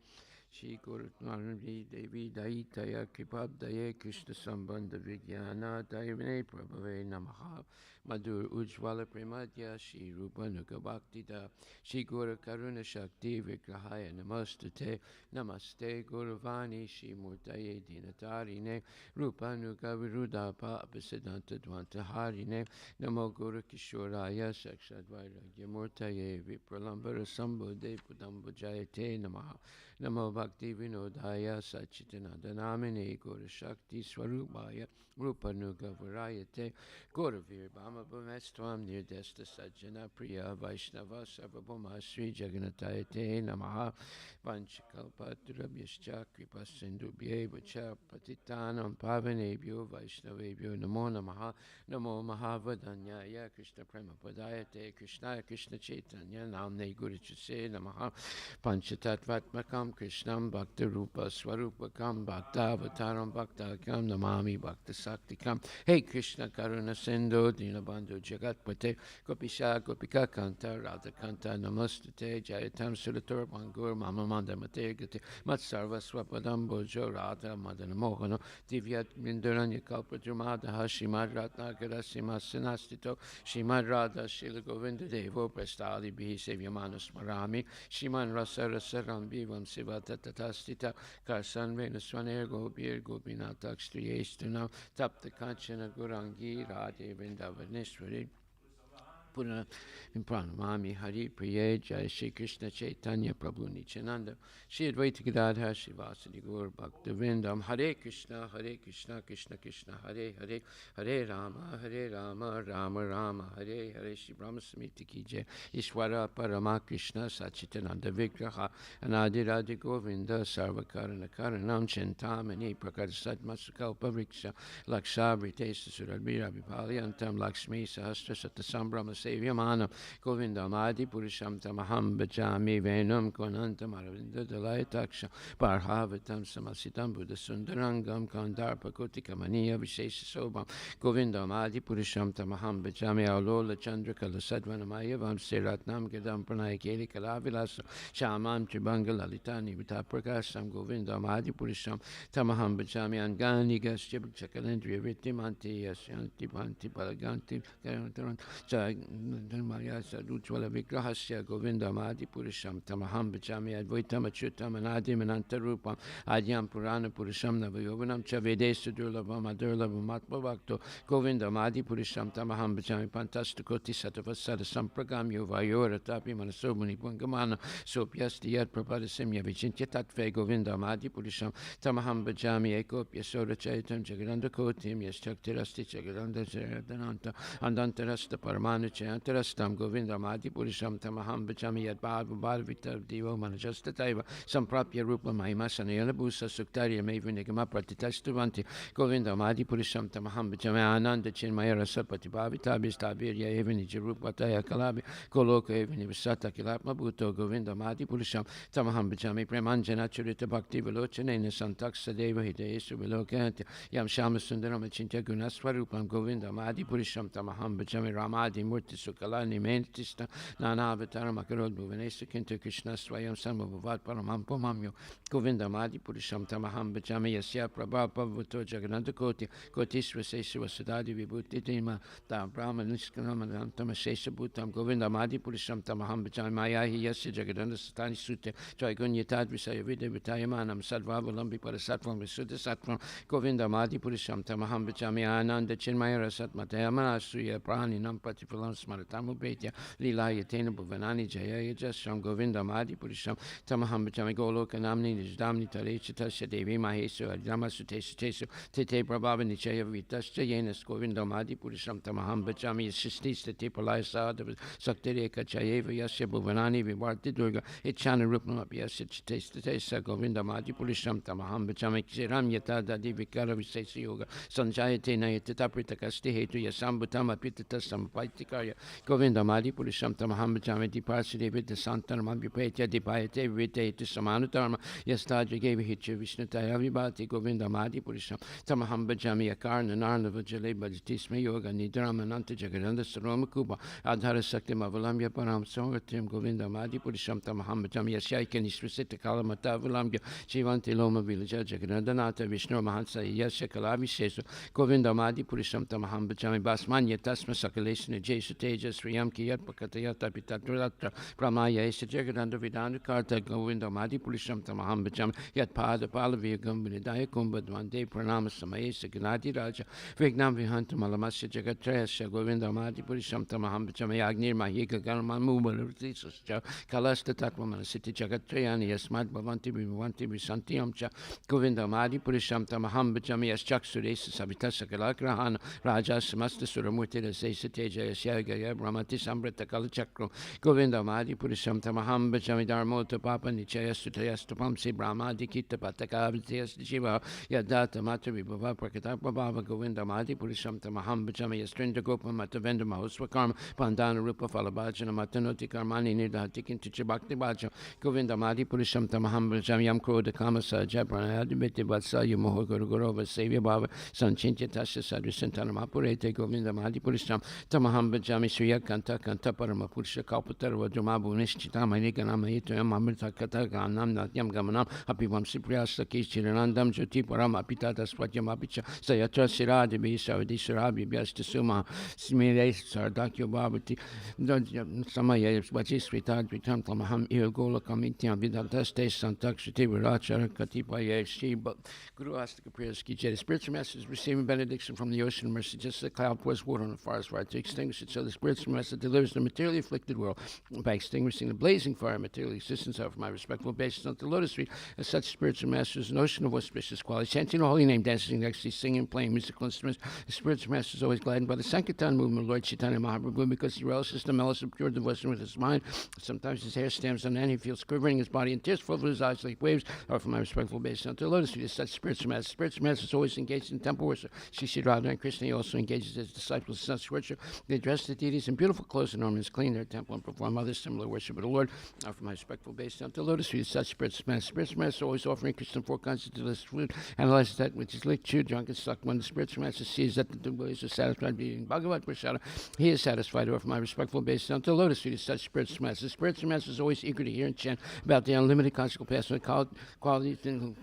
Shri Guru Narandi Devi Daitaya Kripabdaye Krishna Sambandha Vigyana Daivane Prabhave Namaha Madhur Ujjvala Premadya Shri Rupanuga Bhaktida Shri Guru Karuna Shakti Vigrahaya Namastate Namaste Guruvani Shri Murtaye Dinatarine Rupanuga Virudapa Abhisidanta Dvantaharine Namo Guru Kishoraya Sakshadvairagya Murtaye Vipralambara Sambhude Pudambujayate Namaha Namo Bhakti Vinodaya Sachitananda Namine Gora Shakti Swarubhaya Rupanuga Varayate Goravir Bhama Bhamestvam Nirdesta Sajjana Priya Vaishnava Sarvabhuma Sri Jaganatayate Namaha Vanchakalpatrabhyascha Kripa Sindhubhyevacha Patitanam Pavanebhyo Vaishnavebhyo Namo Namaha Namo Mahavadanyaya Krishna Prema Padayate Krishna Krishna Chaitanya Namne Guru Chase Namaha Panchatatvatmakam Krishnam Bhakta Rupa Swarupakam Bhakta Avataram Bhakta Kam Namami Bhakta Saktikam Hey Krishna Karuna Sindhu Dinabandhu Jagatpate Gopisha Gopika Kanta Radha Kanta Namastate Jayatam Suratur Bangur Mama Manda Mategate Matsarva Swapadam Bojo Radha Madana Mohana Divyat Mindaranya Kalpadramadaha Shimad Ratnagara Simasanastito Shimad Radha Shila Govinda Devo Prestali Bihi Sevyamanu Smarami Shiman Rasa Rasa Rambivam Siva Tatatastita Karsan Venuswaner Gopir Gopinatak Striyestuna Tapta Kanchana Gurangi Radhe Vrindavaneshwari Puna Pranamami Hari Priya Jai Shri Krishna Chaitanya Prabhu Nityananda Shri Advaita Gadadhar Shivasadi Gaur Bhaktivinoda Hare Krishna Krishna Krishna Hare Hare Hare Rama Rama Rama Hare Hare Shri Brahma Samiti Ki Jai Ishwara Parama Krishna Sachitananda Vigraha Anadi Radha Govinda Sarvakarana Karanam Chintamani Prakar Sadmasukalpa Vriksha Lakshabri Tesa Surabhira Vipalyantam Lakshmi Sahasra Satasambhrama Sevyamana Govindam Adi Purusham Tamaham Bhajami Venam Konantam Aravinda Dalayataksha Parhavatam Samasitam Buddha Sundarangam Kandarpa Kotikamaniya Vishesha Sobam Govindam Adi Purusham Tamaham Bhajami Alola Chandra Kala Sadvanamaya Vam Seratnam Gadam Pranayakeli Kalavilasa Shaman Tribanga Lalitani Vitaprakasham Govindam Adi Purusham Tamaham Bhajami Angani Gasyab Chakalendri Vitimanti Yasyanti Banti Palaganti Maya Sadutwala Vigrahasya Govinda Madi Purusham Tamaham Bhajami Advaitam Achyutam Anadim Anantarupam Adyam Purana Purusham Navayovanam Chavedesa Durlavam Adurlavam Atmavakto Govinda Madi Purusham Tamaham Bhajami Pantastakoti Satavasada Sampragam Yuvayora Tapi Manasobuni Pungamana Sopyasti Yad Prabhadasimya Vichintya Tatve Govinda Madi Purusham Tamaham Bhajami Ekopya Sora Chaitam Jagadanda Kotim Yashtaktirasti Jagadanda Jayadananta Andantarasta Paramanu Chayantarastam Govinda Madi Purusham Tamaham Bhajami Yad Bhava Bhadvita Devo Manajasta Taiva Samprapya Rupa Mahima Sanayana Bhusa Suktarya Mevu Nigama Pratitastuvanti Govinda Madi Purusham Tamaham Bhajami Ananda Chinmaya Rasa Patibhavita Bistabirya Evani Jirupa Taya Kalabi Koloka Evani Visata Kilapma Bhuto Govinda Madi Purusham Tamaham Bhajami Premanjana Churita Bhakti Vilochanena Santaksa Deva Hidesu Vilokanti Yam Shama Sundaram Chintya Gunaswarupam Govinda Madi Purusham Tamaham Bhajami Ramadi Murti Sukalani Mentista Nana Avataram Akarod Bhuvanesa Kinta Krishna Swayam Samabhavat Paramam Pamamyo Govinda Madi Purusham Tamaham Bhajami Yasya Prabhapa Bhuto Jagananda Koti Kotiswa Seswa Sadadi Vibhuti Dima Tam Brahma Niskanamadam Tamasesha Bhutam Govinda Madi Purusham Tamaham Bhajami Mayahi Yasya Jagadanda Satani Sute Jaigun Yatad Visaya Vidya Vitayamanam Sadvavalambi Parasatvam Visuddha Satvam Govinda Madi Purusham Tamaham Bhajami Ananda Chinmaya Rasat Matayamana Suya Prani Nam Patipalam Smaratamu Betya Lila Yatena Bhuvanani Jaya Jasam Govinda Madi Purusham Tamaham Bhajami Goloka Namni Nijdamni Tarechitasya Devi Mahesu Adama Sutesu Tesu Tete Prabhava Nichaya Vitasya Yenas Govinda Madi Purusham Tamaham Bhajami Yasistis Tete Palaya Sadava Saktireka Chayeva Yasya Bhuvanani Vivarti Durga Ichana Rupam Yasya Chitesa Govinda Madi Purusham Tamaham Bhajami Ksiram Yata Dadi Vikara Visesa Yoga Sanjayate Nayatita Kasti Hetu Yasambhutama Pitata Sampaitikaya Govinda Madi Purusham Tamaham Bhajami Dipasade Vidya Santanam Abhipetya Dipayate Vite Samanutama Yastaja gave Hitcha Vishnutaya Vibhati Govinda Madi Purusham Tamaham Bhajami Akarna Narnava Jale Bhajatisma Yoga Nidram Ananta Jagadanda Saroma Kuba Adhara Sakti Mavalamya Param Songatim Govinda Madi Purusham Tamaham Bhajami Yasyaikan Isvasita Kalamata Valamya Shivanti Loma Villaja Jagadanda Nata Vishnu Mahansa Yasya Kalavi Shesu Govinda Madi Purusham Tamaham Bhajami Basmanya Tasma Sakalesna Jesu Tejas Riyam Kiyat Pakatayata Pitatrata Pramaya Esa Jagadanda Vidanu Karta Govinda Madi Purusham Tamaham Bhajami Yat Pada Palavya Gambinidaya Kumbadvande Pranama Samayesa Ganadi Raja Vignam Vihanta Malamasya Jagatrayasya Govinda Madi Purusham Tamaham Bhajami Agnir Mahika Garman Mubal Kalasta Tatwamana Siti Jagatrayani Yasmad Bhavanti Vivanti Visantiyamcha Govinda Madi Purusham Tamaham Bhajami Yaschaksuresa Savitasa Kalagrahana Raja Samasta Suramurti Sesa Teja Yasyagaya Brahmati Sambrata Kalachakro Govinda Madi Purusham Tamaham Bhajami Dharmota Papa Nichaya Sutayastapam Si Brahma Dikita Pataka Vityas Shiva Yadata Mata Vibhava Prakatapa Bhava Govinda Madi Purusham Tamaham Bhajami Yastrinda Gopa Matavenda Mahoswakarma Pandana Rupa Falabhajana Matanoti Karmani Nidhati Kinticha Bhakti Bhaja Govinda Madi Purusham Tamaham Bhajami Yam Kroda Kamasa Japrana Adibiti Vatsa Yumoho Guru Gurova Sevya Bhava Sanchintya Tasya Sadhu Santana Mapurete Govinda Madi Purusham Tamaham Bhajami Bhajami Surya Kanta Kanta Paramapurusha Kalpatara Vajamabu Nishchita Manikanama Yituyam Amrita Kata Ganam Natyam Gamanam Apivam Sipriyasa Kishiranandam Jyoti Param Apitata Swatyam Apicha Sayatra Siradi Savadi Sarabi Vyastasuma Smire Sardakyo Bhavati Samaya Vachi Sritad Vitam Tamaham Irgola Kamitya Vidataste Santakshiti Virachara Katipaya Shiba Guru Astika prayers ki jai. The spiritual master is receiving benediction from the ocean of mercy, just as the cloud pours water on the forest fire to extinguish it. So the spiritual master delivers the materially afflicted world by extinguishing the blazing fire of material existence. However, my respectful basis on the lotus feet, as such spiritual master is an ocean of auspicious qualities, chanting the holy name, dancing, ecstasy, singing, playing musical instruments. The spiritual master is always gladdened by the Sankirtan movement of Lord Chaitanya Mahaprabhu because he relishes the malice of pure devotion with his mind. Sometimes his hair stands on end, he feels quivering his body, and tears flow from his eyes like waves. However, my respectful basis on the lotus feet, as such spiritual master. Spiritual master is always engaged in temple worship. Shri Radha and Krishna, he also engages his disciples in such worship. They dress the deities in beautiful clothes and ornaments, clean their temple, and perform other similar worship of the Lord. Now, for my respectful base down to lotus feet, such spiritual master. Spiritual master always offering Krishna four kinds of delicious food, analyzes that which is licked, chewed, drunk, and sucked. When the spiritual master sees that the devotees are satisfied by eating Bhagavad Prasada, he is satisfied. Or for my respectful base down to lotus feet, such spiritual master. Spiritual master is always eager to hear and chant about the unlimited conjugal paths and qualities and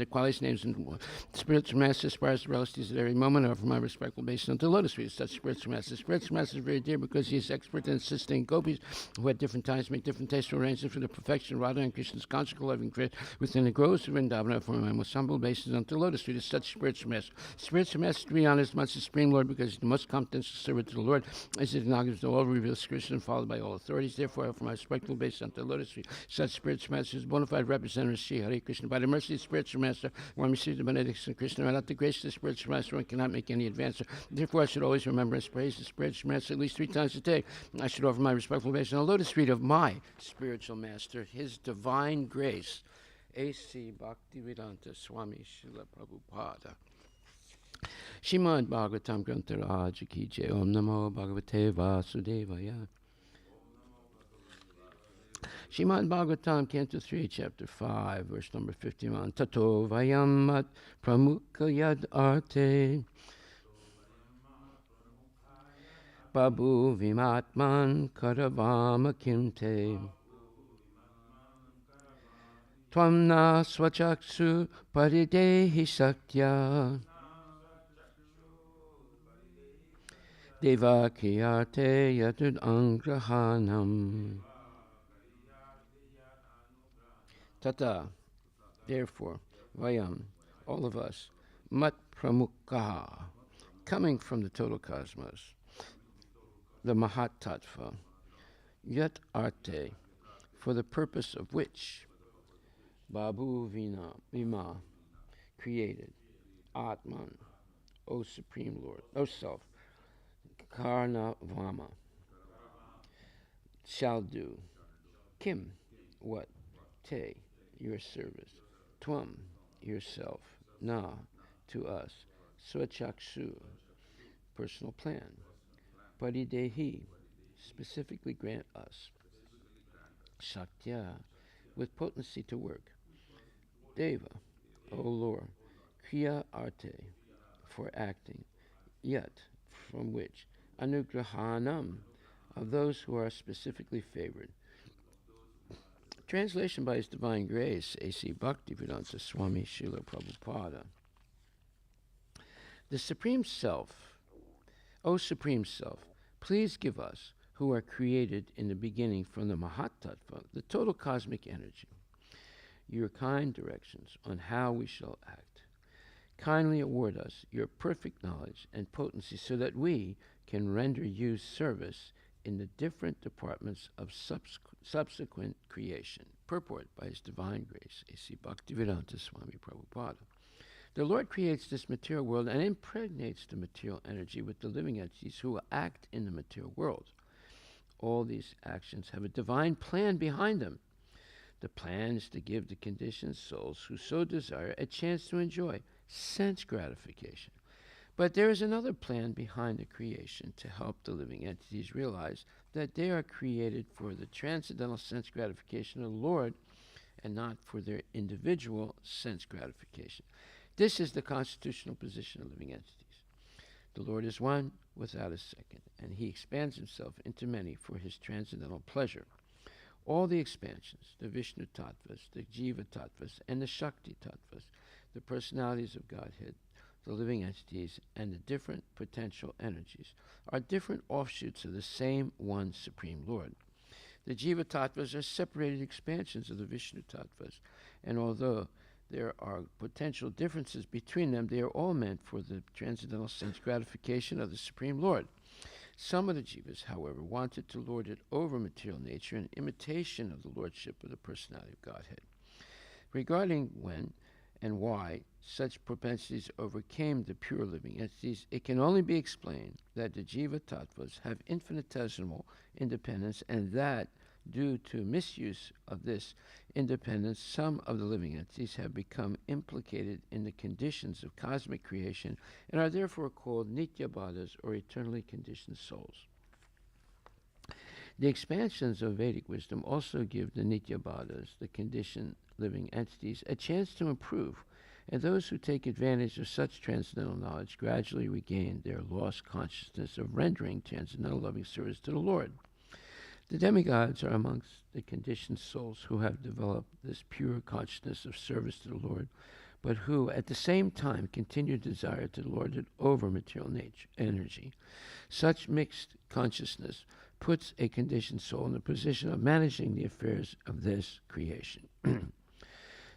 the qualities, names, and spiritual master aspires to relish these at every moment. Or for my respectful basis unto lotus feet, such spiritual master. Spiritual master is very dear because he is expert in assisting gopis who at different times make different tasteful arrangements for the perfection of Radha and Krishna's conjugal loving grace within the groves of Vrindavan. For my most humble basis unto lotus feet is such spiritual master. Spiritual master, to be honest, much the Supreme Lord because he's the most confidential servant to the Lord, as it acknowledges the all reveals Krishna and followed by all authorities. Therefore, for my respectful basis unto lotus feet, such spiritual master is bona fide representative of Sri Hare Krishna. By the mercy of the spiritual master, one receives the benediction of Krishna. Without the grace of the spiritual master, one cannot make any advance. Therefore, I should always remember and praise the spiritual master at least 3 times a day. I should offer my respectful basis on the lotus feet of my spiritual master, his divine grace, A.C. Bhaktivedanta Swami Srila Prabhupada. Shrimad Bhagavatam Grantha Raja Ki Jai. Om Namo Bhagavate Vasudevaya. Shrimad Bhagavatam, Canto 3, Chapter 5, verse number 51. Tato Vayamat Pramukha Yad Arte Babu Vimatman Karavama Kimte Twamna Swachaksu Paridehi Saktya Devakiyate Yatud Angrahanam. Tata, therefore, Vayam, all of us, Mat Pramukha, coming from the total cosmos, the Mahat Tattva, Yat Arte, for the purpose of which Babu Vima created, Atman, O Supreme Lord, O Self, Karna Vama, shall do, Kim, what, Te, your service, Tvam, yourself, Na, to us, Swachakshu, personal plan, Paridehi, specifically grant us, Shaktya, with potency to work, Deva, O Lord, Kriya Arte, for acting, Yat, from which, Anugrahanam, of those who are specifically favored. Translation by His Divine Grace, A.C. Bhaktivedanta Swami Srila Prabhupada. The Supreme Self, O Supreme Self, please give us, who are created in the beginning from the Mahat Tattva, the total cosmic energy, your kind directions on how we shall act. Kindly award us your perfect knowledge and potency so that we can render you service in the different departments of subsequent creation. Purport by His Divine Grace, A.C. Bhaktivedanta Swami Prabhupada. The Lord creates this material world and impregnates the material energy with the living entities who act in the material world. All these actions have a divine plan behind them. The plan is to give the conditioned souls who so desire a chance to enjoy sense gratification. But there is another plan behind the creation to help the living entities realize that they are created for the transcendental sense gratification of the Lord and not for their individual sense gratification. This is the constitutional position of living entities. The Lord is one without a second, and he expands himself into many for his transcendental pleasure. All the expansions, the Vishnu Tattvas, the Jiva Tattvas, and the Shakti Tattvas, the personalities of Godhead, the living entities, and the different potential energies, are different offshoots of the same one Supreme Lord. The Jiva Tattvas are separated expansions of the Vishnu Tattvas, and although there are potential differences between them, they are all meant for the transcendental sense gratification of the Supreme Lord. Some of the Jivas, however, wanted to lord it over material nature in imitation of the lordship of the personality of Godhead. Regarding when and why such propensities overcame the pure living entities, it can only be explained that the Jiva Tattvas have infinitesimal independence, and that, due to misuse of this independence, some of the living entities have become implicated in the conditions of cosmic creation and are therefore called Nityabhadas, or eternally conditioned souls. The expansions of Vedic wisdom also give the Nityabhadas, the conditioned living entities, a chance to improve, and those who take advantage of such transcendental knowledge gradually regain their lost consciousness of rendering transcendental loving service to the Lord. The demigods are amongst the conditioned souls who have developed this pure consciousness of service to the Lord, but who at the same time continue to desire to lord it over material energy. Such mixed consciousness puts a conditioned soul in the position of managing the affairs of this creation.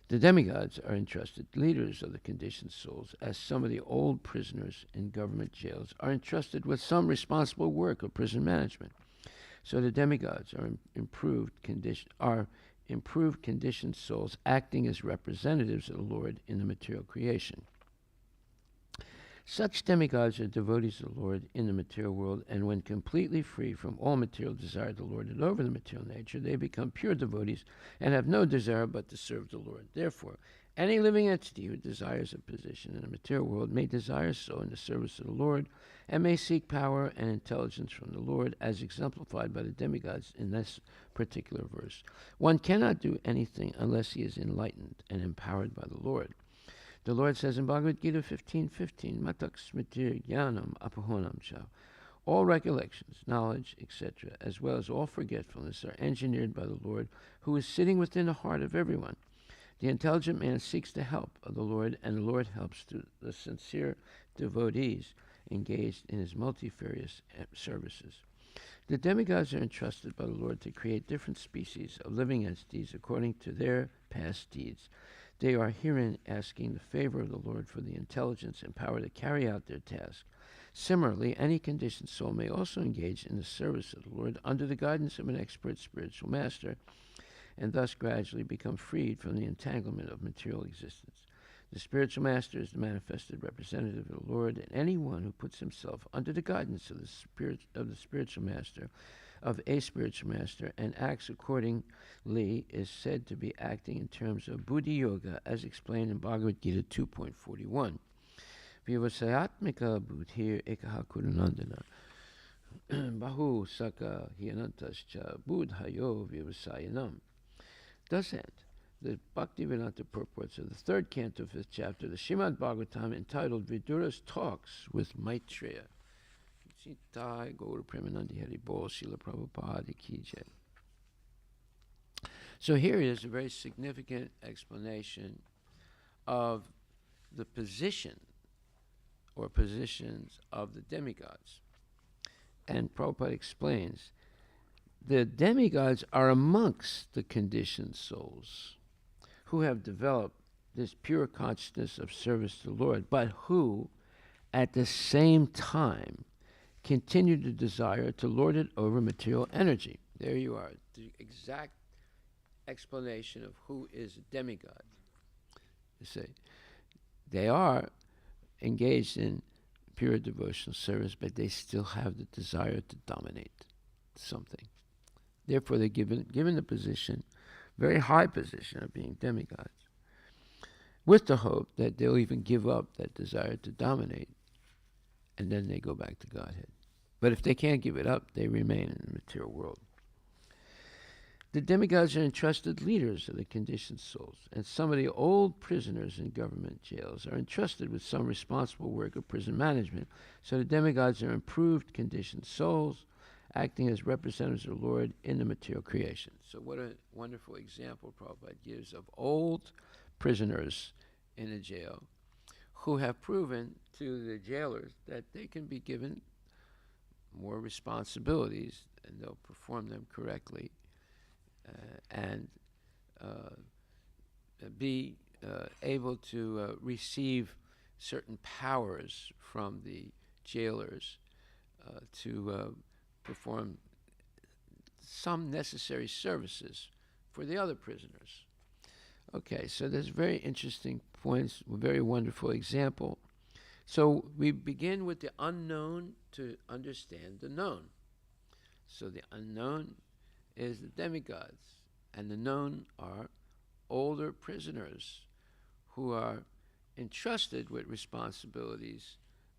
The demigods are entrusted leaders of the conditioned souls, as some of the old prisoners in government jails are entrusted with some responsible work of prison management. So the demigods are improved conditioned souls acting as representatives of the Lord in the material creation. Such demigods are devotees of the Lord in the material world, and when completely free from all material desire to lord it over the material nature, they become pure devotees and have no desire but to serve the Lord. Therefore, any living entity who desires a position in the material world may desire so in the service of the Lord, and may seek power and intelligence from the Lord, as exemplified by the demigods in this particular verse. One cannot do anything unless he is enlightened and empowered by the Lord. The Lord says in Bhagavad Gita 15:15, Matak smitir jnanam apahonam cha. All recollections, knowledge, etc., as well as all forgetfulness, are engineered by the Lord, who is sitting within the heart of everyone. The intelligent man seeks the help of the Lord, and the Lord helps to the sincere devotees engaged in his multifarious services. The demigods are entrusted by the Lord to create different species of living entities according to their past deeds. They are herein asking the favor of the Lord for the intelligence and power to carry out their task. Similarly, any conditioned soul may also engage in the service of the Lord under the guidance of an expert spiritual master, and thus gradually become freed from the entanglement of material existence. The spiritual master is the manifested representative of the Lord, and anyone who puts himself under the guidance of the spiritual master, of a spiritual master, and acts accordingly is said to be acting in terms of Buddhi Yoga, as explained in Bhagavad Gita 2.41. Vivasayatmika buddhir ekaha kurunandana bahu saka hyanantascha buddhayo vivasayanam. Thus end the Bhaktivedanta purports of the third canto, 5th chapter, the Srimad Bhagavatam, entitled Vidura's Talks with Maitreya. Jai Gaura Premanandi Hari Bol Srila Prabhupada Ki Jai. So here is a very significant explanation of the position or positions of the demigods. And Prabhupada explains the demigods are amongst the conditioned souls who have developed this pure consciousness of service to the Lord, but who at the same time continue to desire to lord it over material energy. There you are, the exact explanation of who is a demigod. You see, they are engaged in pure devotional service, but they still have the desire to dominate something. Therefore, they're given the position, very high position, of being demigods, with the hope that they'll even give up that desire to dominate, and then they go back to Godhead. But if they can't give it up, they remain in the material world. The demigods are entrusted leaders of the conditioned souls, and some of the old prisoners in government jails are entrusted with some responsible work of prison management. So the demigods are improved conditioned souls, acting as representatives of the Lord in the material creation. So what a wonderful example Prabhupada gives of old prisoners in a jail who have proven to the jailers that they can be given more responsibilities and they'll perform them correctly. And be able to receive certain powers from the jailers to perform some necessary services for the other prisoners. Okay, so there's very interesting points, a very wonderful example. So we begin with the unknown to understand the known. So the unknown is the demigods, and the known are older prisoners who are entrusted with responsibilities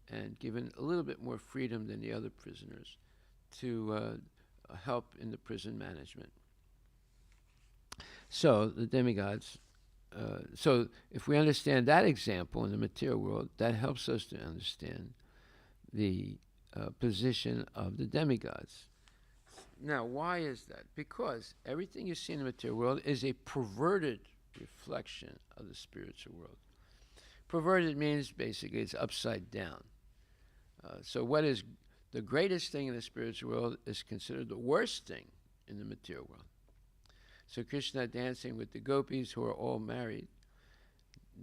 and given a little bit more freedom than the other prisoners to help in the prison management. So the demigods, so if we understand that example in the material world, that helps us to understand the position of the demigods. Now, why is that? Because everything you see in the material world is a perverted reflection of the spiritual world. Perverted means basically it's upside down. So what is the greatest thing in the spiritual world is considered the worst thing in the material world. So Krishna dancing with the gopis who are all married,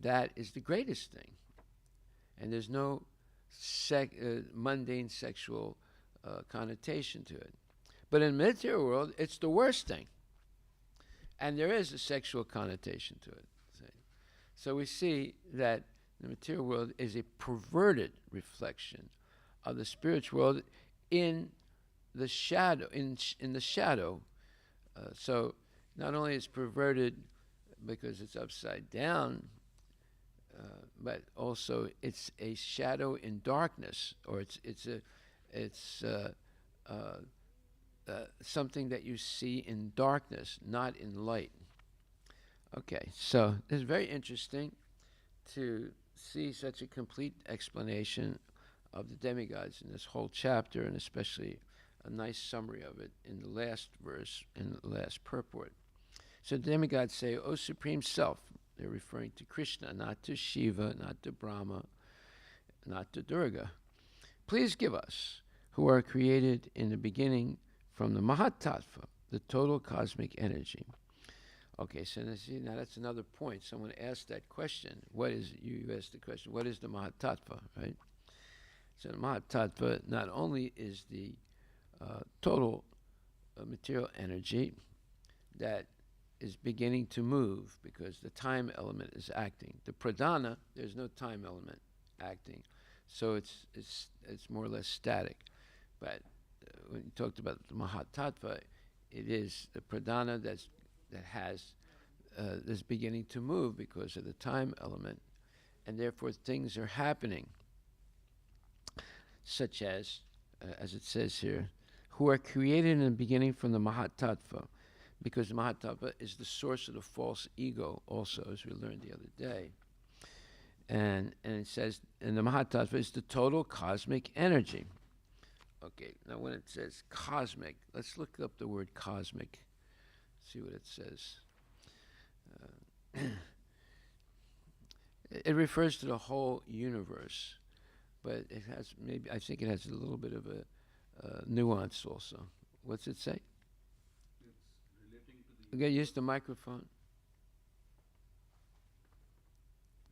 that is the greatest thing. And there's no mundane sexual connotation to it. But in the material world, it's the worst thing. And there is a sexual connotation to it. So we see that the material world is a perverted reflection of the spiritual world in the shadow. In the shadow. So not only is perverted because it's upside down, but also it's a shadow in darkness, or it's something that you see in darkness, not in light. Okay, so it's very interesting to see such a complete explanation of the demigods in this whole chapter, and especially a nice summary of it in the last verse, in the last purport. So the demigods say, O Supreme Self, they're referring to Krishna, not to Shiva, not to Brahma, not to Durga. Please give us, who are created in the beginning from the Mahatattva, the total cosmic energy. Okay, so now that's another point. Someone asked that question. You asked the question, what is the Mahatattva, right? So the Mahatattva not only is the total material energy that is beginning to move because the time element is acting. The pradhana, there's no time element acting. So it's more or less static. But when you talked about the Mahatattva, it is the pradhana that's beginning to move because of the time element, and therefore things are happening, such as it says here, who are created in the beginning from the Mahatattva, because the Mahatattva is the source of the false ego also, as we learned the other day. And it says, and the Mahatattva is the total cosmic energy. Okay, now when it says cosmic, let's look up the word cosmic, see what it says. It refers to the whole universe, but it has I think it has a little bit of a nuance also. What's it say? It's relating to the... Okay, use the microphone.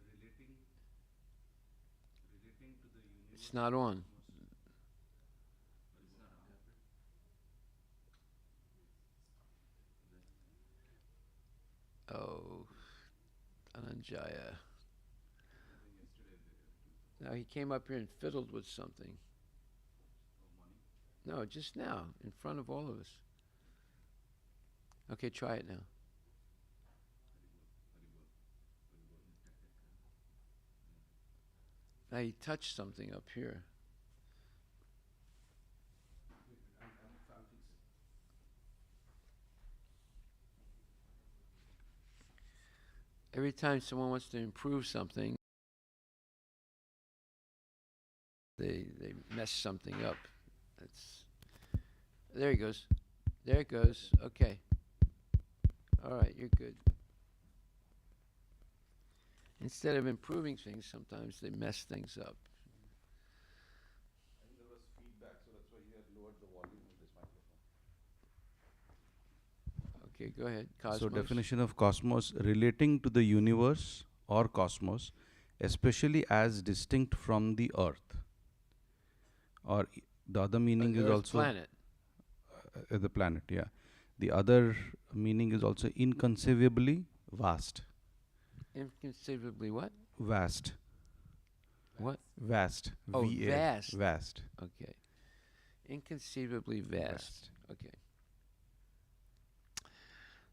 Relating to the universe. It's not on. Oh, Ananjaya. Now he came up here and fiddled with something. No, just now, in front of all of us. Okay, try it now. Now he touched something up here. Every time someone wants to improve something, they mess something up. There he goes. There it goes. Okay. All right, you're good. Instead of improving things, sometimes they mess things up. I think there was feedback, so that's why you had lowered the volume of this microphone. Okay, go ahead. Cosmos. So definition of cosmos: relating to the universe or cosmos, especially as distinct from the earth. Or the other meaning is Earth also planet. The planet, yeah. The other meaning is also inconceivably vast. Inconceivably what? Vast. What? Vast. Oh, V-A. vast. Vast. Okay. Inconceivably vast. Vast. Okay.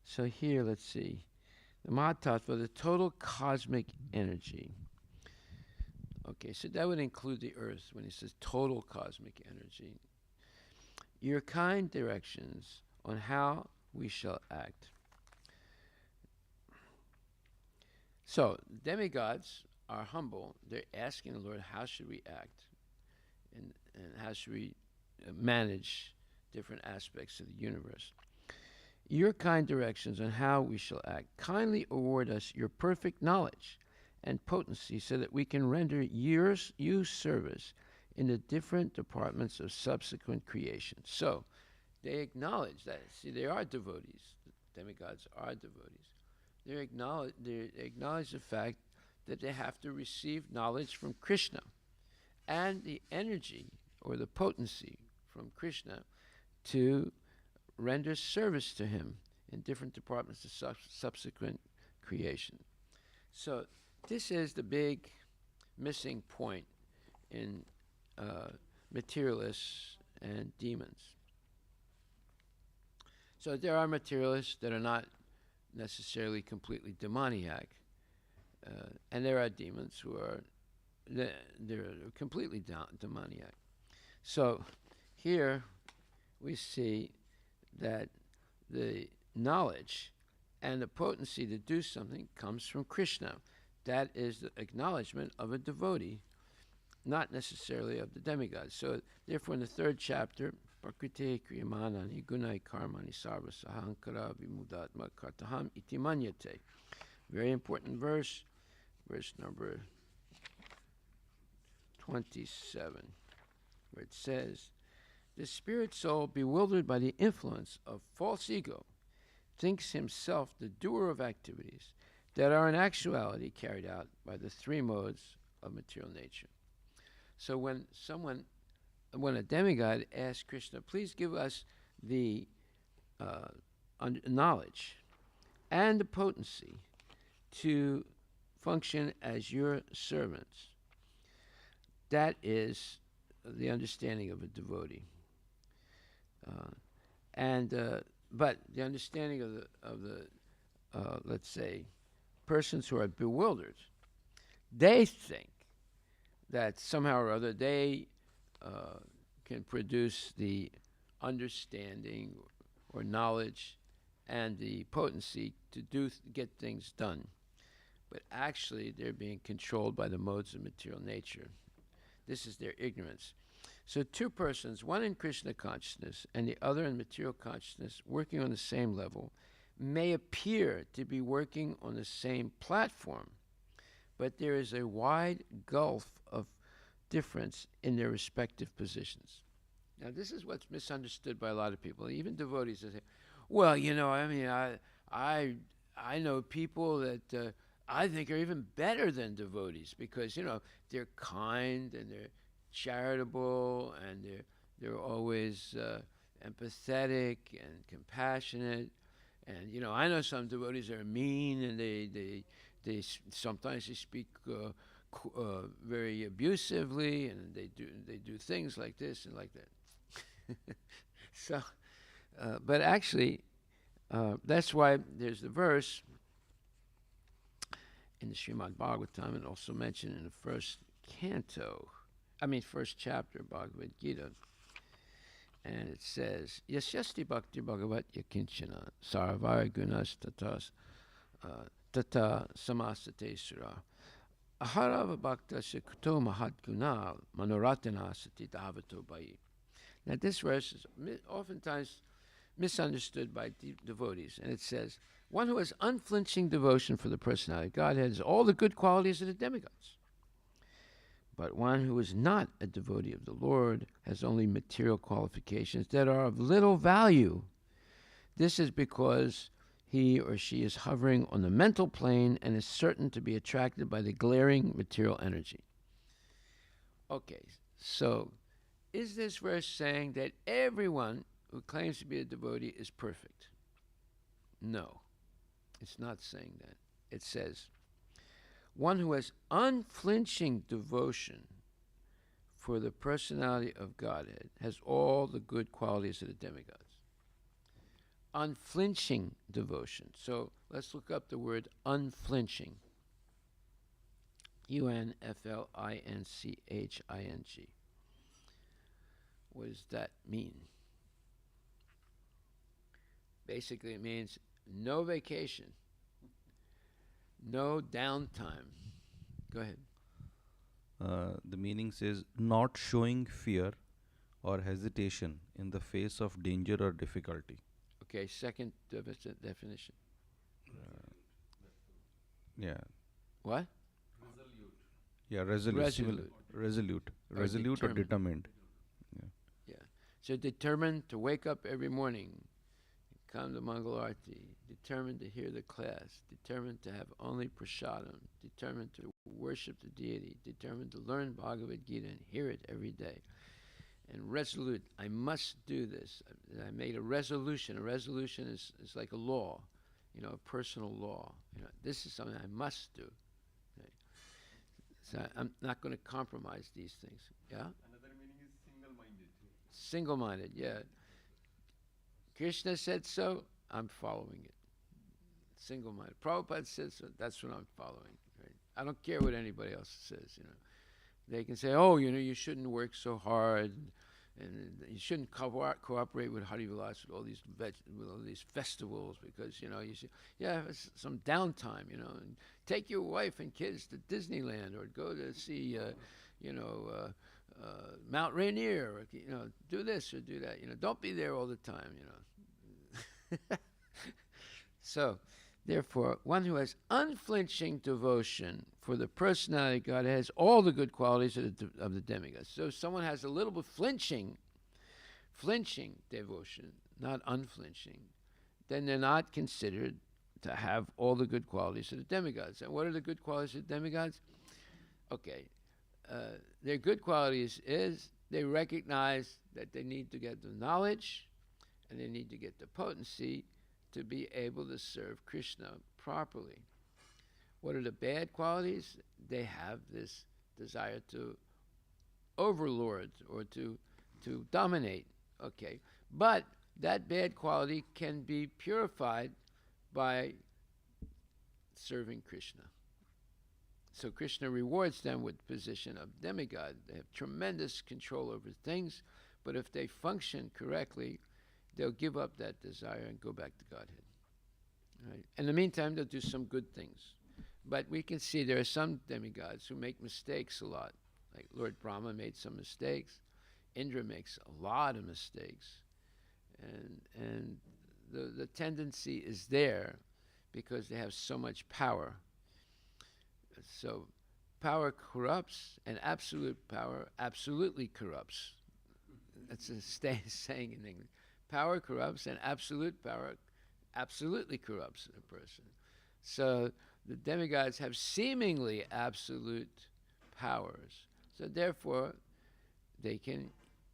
So here, let's see. The Mahatattva, the total cosmic energy. Okay, so that would include the Earth when he says total cosmic energy. Your kind directions on how we shall act. So, demigods are humble. They're asking the Lord, how should we act? And how should we manage different aspects of the universe? Your kind directions on how we shall act. Kindly award us your perfect knowledge and potency so that we can render you service in the different departments of subsequent creation. So, they acknowledge that. See, they are devotees. The demigods are devotees. They acknowledge the fact that they have to receive knowledge from Krishna and the energy or the potency from Krishna to render service to him in different departments of subsequent creation. So this is the big missing point in materialists and demons. So there are materialists that are not necessarily completely demoniac, and there are demons who are they're completely demoniac. So here we see that the knowledge and the potency to do something comes from Krishna. That is the acknowledgement of a devotee, not necessarily of the demigod. So therefore in the third chapter, Prakriti kriyamanani gunai karmani sarva sahankara vimudatma kartaham iti manyate. Very important verse number 27, where it says, the spirit soul, bewildered by the influence of false ego, thinks himself the doer of activities that are in actuality carried out by the three modes of material nature. So when a demigod asks Krishna, please give us the knowledge and the potency to function as your servants, that is the understanding of a devotee. But the understanding of the let's say, persons who are bewildered, they think that somehow or other they can produce the understanding or knowledge and the potency to get things done. But actually, they're being controlled by the modes of material nature. This is their ignorance. So two persons, one in Krishna consciousness and the other in material consciousness, working on the same level, may appear to be working on the same platform, but there is a wide gulf of difference in their respective positions. Now, this is what's misunderstood by a lot of people, even devotees. They say, well, I know people that I think are even better than devotees because, they're kind and they're charitable and they're always empathetic and compassionate. And, I know some devotees are mean and they sometimes they speak very abusively, and they do things like this and like that. So, but actually, that's why there's the verse in the Srimad Bhagavatam, and also mentioned in the first chapter of Bhagavad Gita. And it says, Yasyasti bhakti bhagavat yakinchana sarvara gunas tatas Tata samasate sura. Aharava bhakta shikuto mahat guna manoratana sati dhavato bayi. Now this verse is oftentimes misunderstood by devotees, and it says, one who has unflinching devotion for the personality of Godhead has all the good qualities of the demigods. But one who is not a devotee of the Lord has only material qualifications that are of little value. This is because he or she is hovering on the mental plane and is certain to be attracted by the glaring material energy. Okay, so is this verse saying that everyone who claims to be a devotee is perfect? No, it's not saying that. It says, one who has unflinching devotion for the personality of Godhead has all the good qualities of the demigods. Unflinching devotion. So let's look up the word unflinching. unflinching. What does that mean? Basically, it means no vacation, no downtime. Go ahead. The meaning says not showing fear or hesitation in the face of danger or difficulty. Okay, second definition. Yeah. What? Yeah, resolute. Resolute or determined. Yeah. So determined to wake up every morning, come to Mangala Aarti, determined to hear the class, determined to have only prasadam, determined to worship the deity, determined to learn Bhagavad Gita and hear it every day. And resolute, I must do this. I made a resolution. A resolution is like a law, a personal law. This is something I must do. Okay. So I'm not going to compromise these things. Yeah? Another meaning is single-minded. Single-minded, yeah. Krishna said so, I'm following it. Single-minded. Prabhupada said so, that's what I'm following. Right? I don't care what anybody else says, They can say, oh, you shouldn't work so hard, and you shouldn't cooperate with Hari Vilas with all these festivals because, you should have some downtime, and take your wife and kids to Disneyland or go to see, Mount Rainier, or, do this or do that. Don't be there all the time, So, therefore, one who has unflinching devotion for the personality of God has all the good qualities of the demigods. So if someone has a little bit flinching devotion, not unflinching, then they're not considered to have all the good qualities of the demigods. And what are the good qualities of the demigods? Okay, their good qualities is they recognize that they need to get the knowledge and they need to get the potency to be able to serve Krishna properly. What are the bad qualities? They have this desire to overlord or to dominate. Okay, but that bad quality can be purified by serving Krishna. So Krishna rewards them with the position of demigod. They have tremendous control over things, but if they function correctly, they'll give up that desire and go back to Godhead. Right? In the meantime, they'll do some good things. But we can see there are some demigods who make mistakes a lot. Like Lord Brahma made some mistakes. Indra makes a lot of mistakes. And the tendency is there because they have so much power. So power corrupts, and absolute power absolutely corrupts. That's a saying in English. Power corrupts, and absolute power absolutely corrupts a person. So the demigods have seemingly absolute powers. So therefore, they can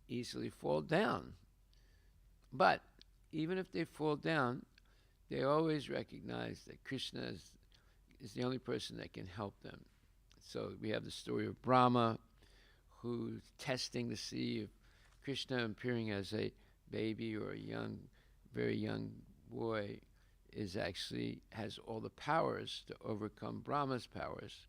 easily fall down. But even if they fall down, they always recognize that Krishna is the only person that can help them. So we have the story of Brahma, who's testing to see if Krishna appearing as a baby or a very young boy has all the powers to overcome Brahma's powers.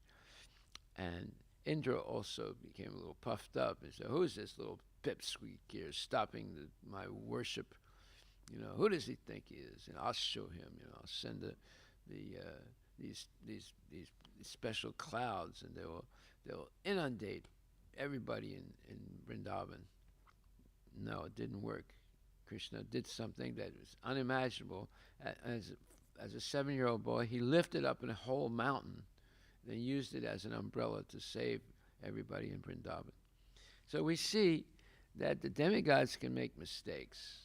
And Indra also became a little puffed up and said, who's this little pipsqueak here stopping my worship? Who does he think he is? And I'll show him, I'll send the these special clouds, and they'll inundate everybody in Vrindavan. No, it didn't work. Krishna did something that was unimaginable. As a 7-year-old boy, he lifted up a whole mountain, then used it as an umbrella to save everybody in Vrindavan. So we see that the demigods can make mistakes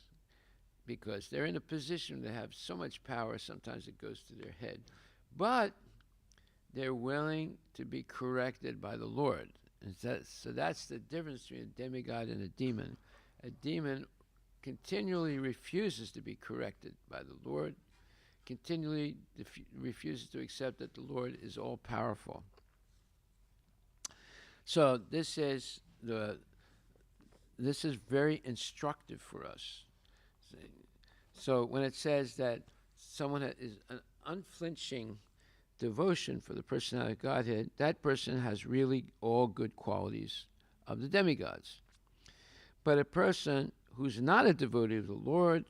because they're in a position to have so much power, sometimes it goes to their head. But they're willing to be corrected by the Lord. And so that's the difference between a demigod and a demon. A demon continually refuses to be corrected by the Lord, continually refuses to accept that the Lord is all-powerful. So this is very instructive for us. So when it says that someone is an unflinching devotion for the personality of Godhead, that person has really all good qualities of the demigods. But a person who's not a devotee of the Lord,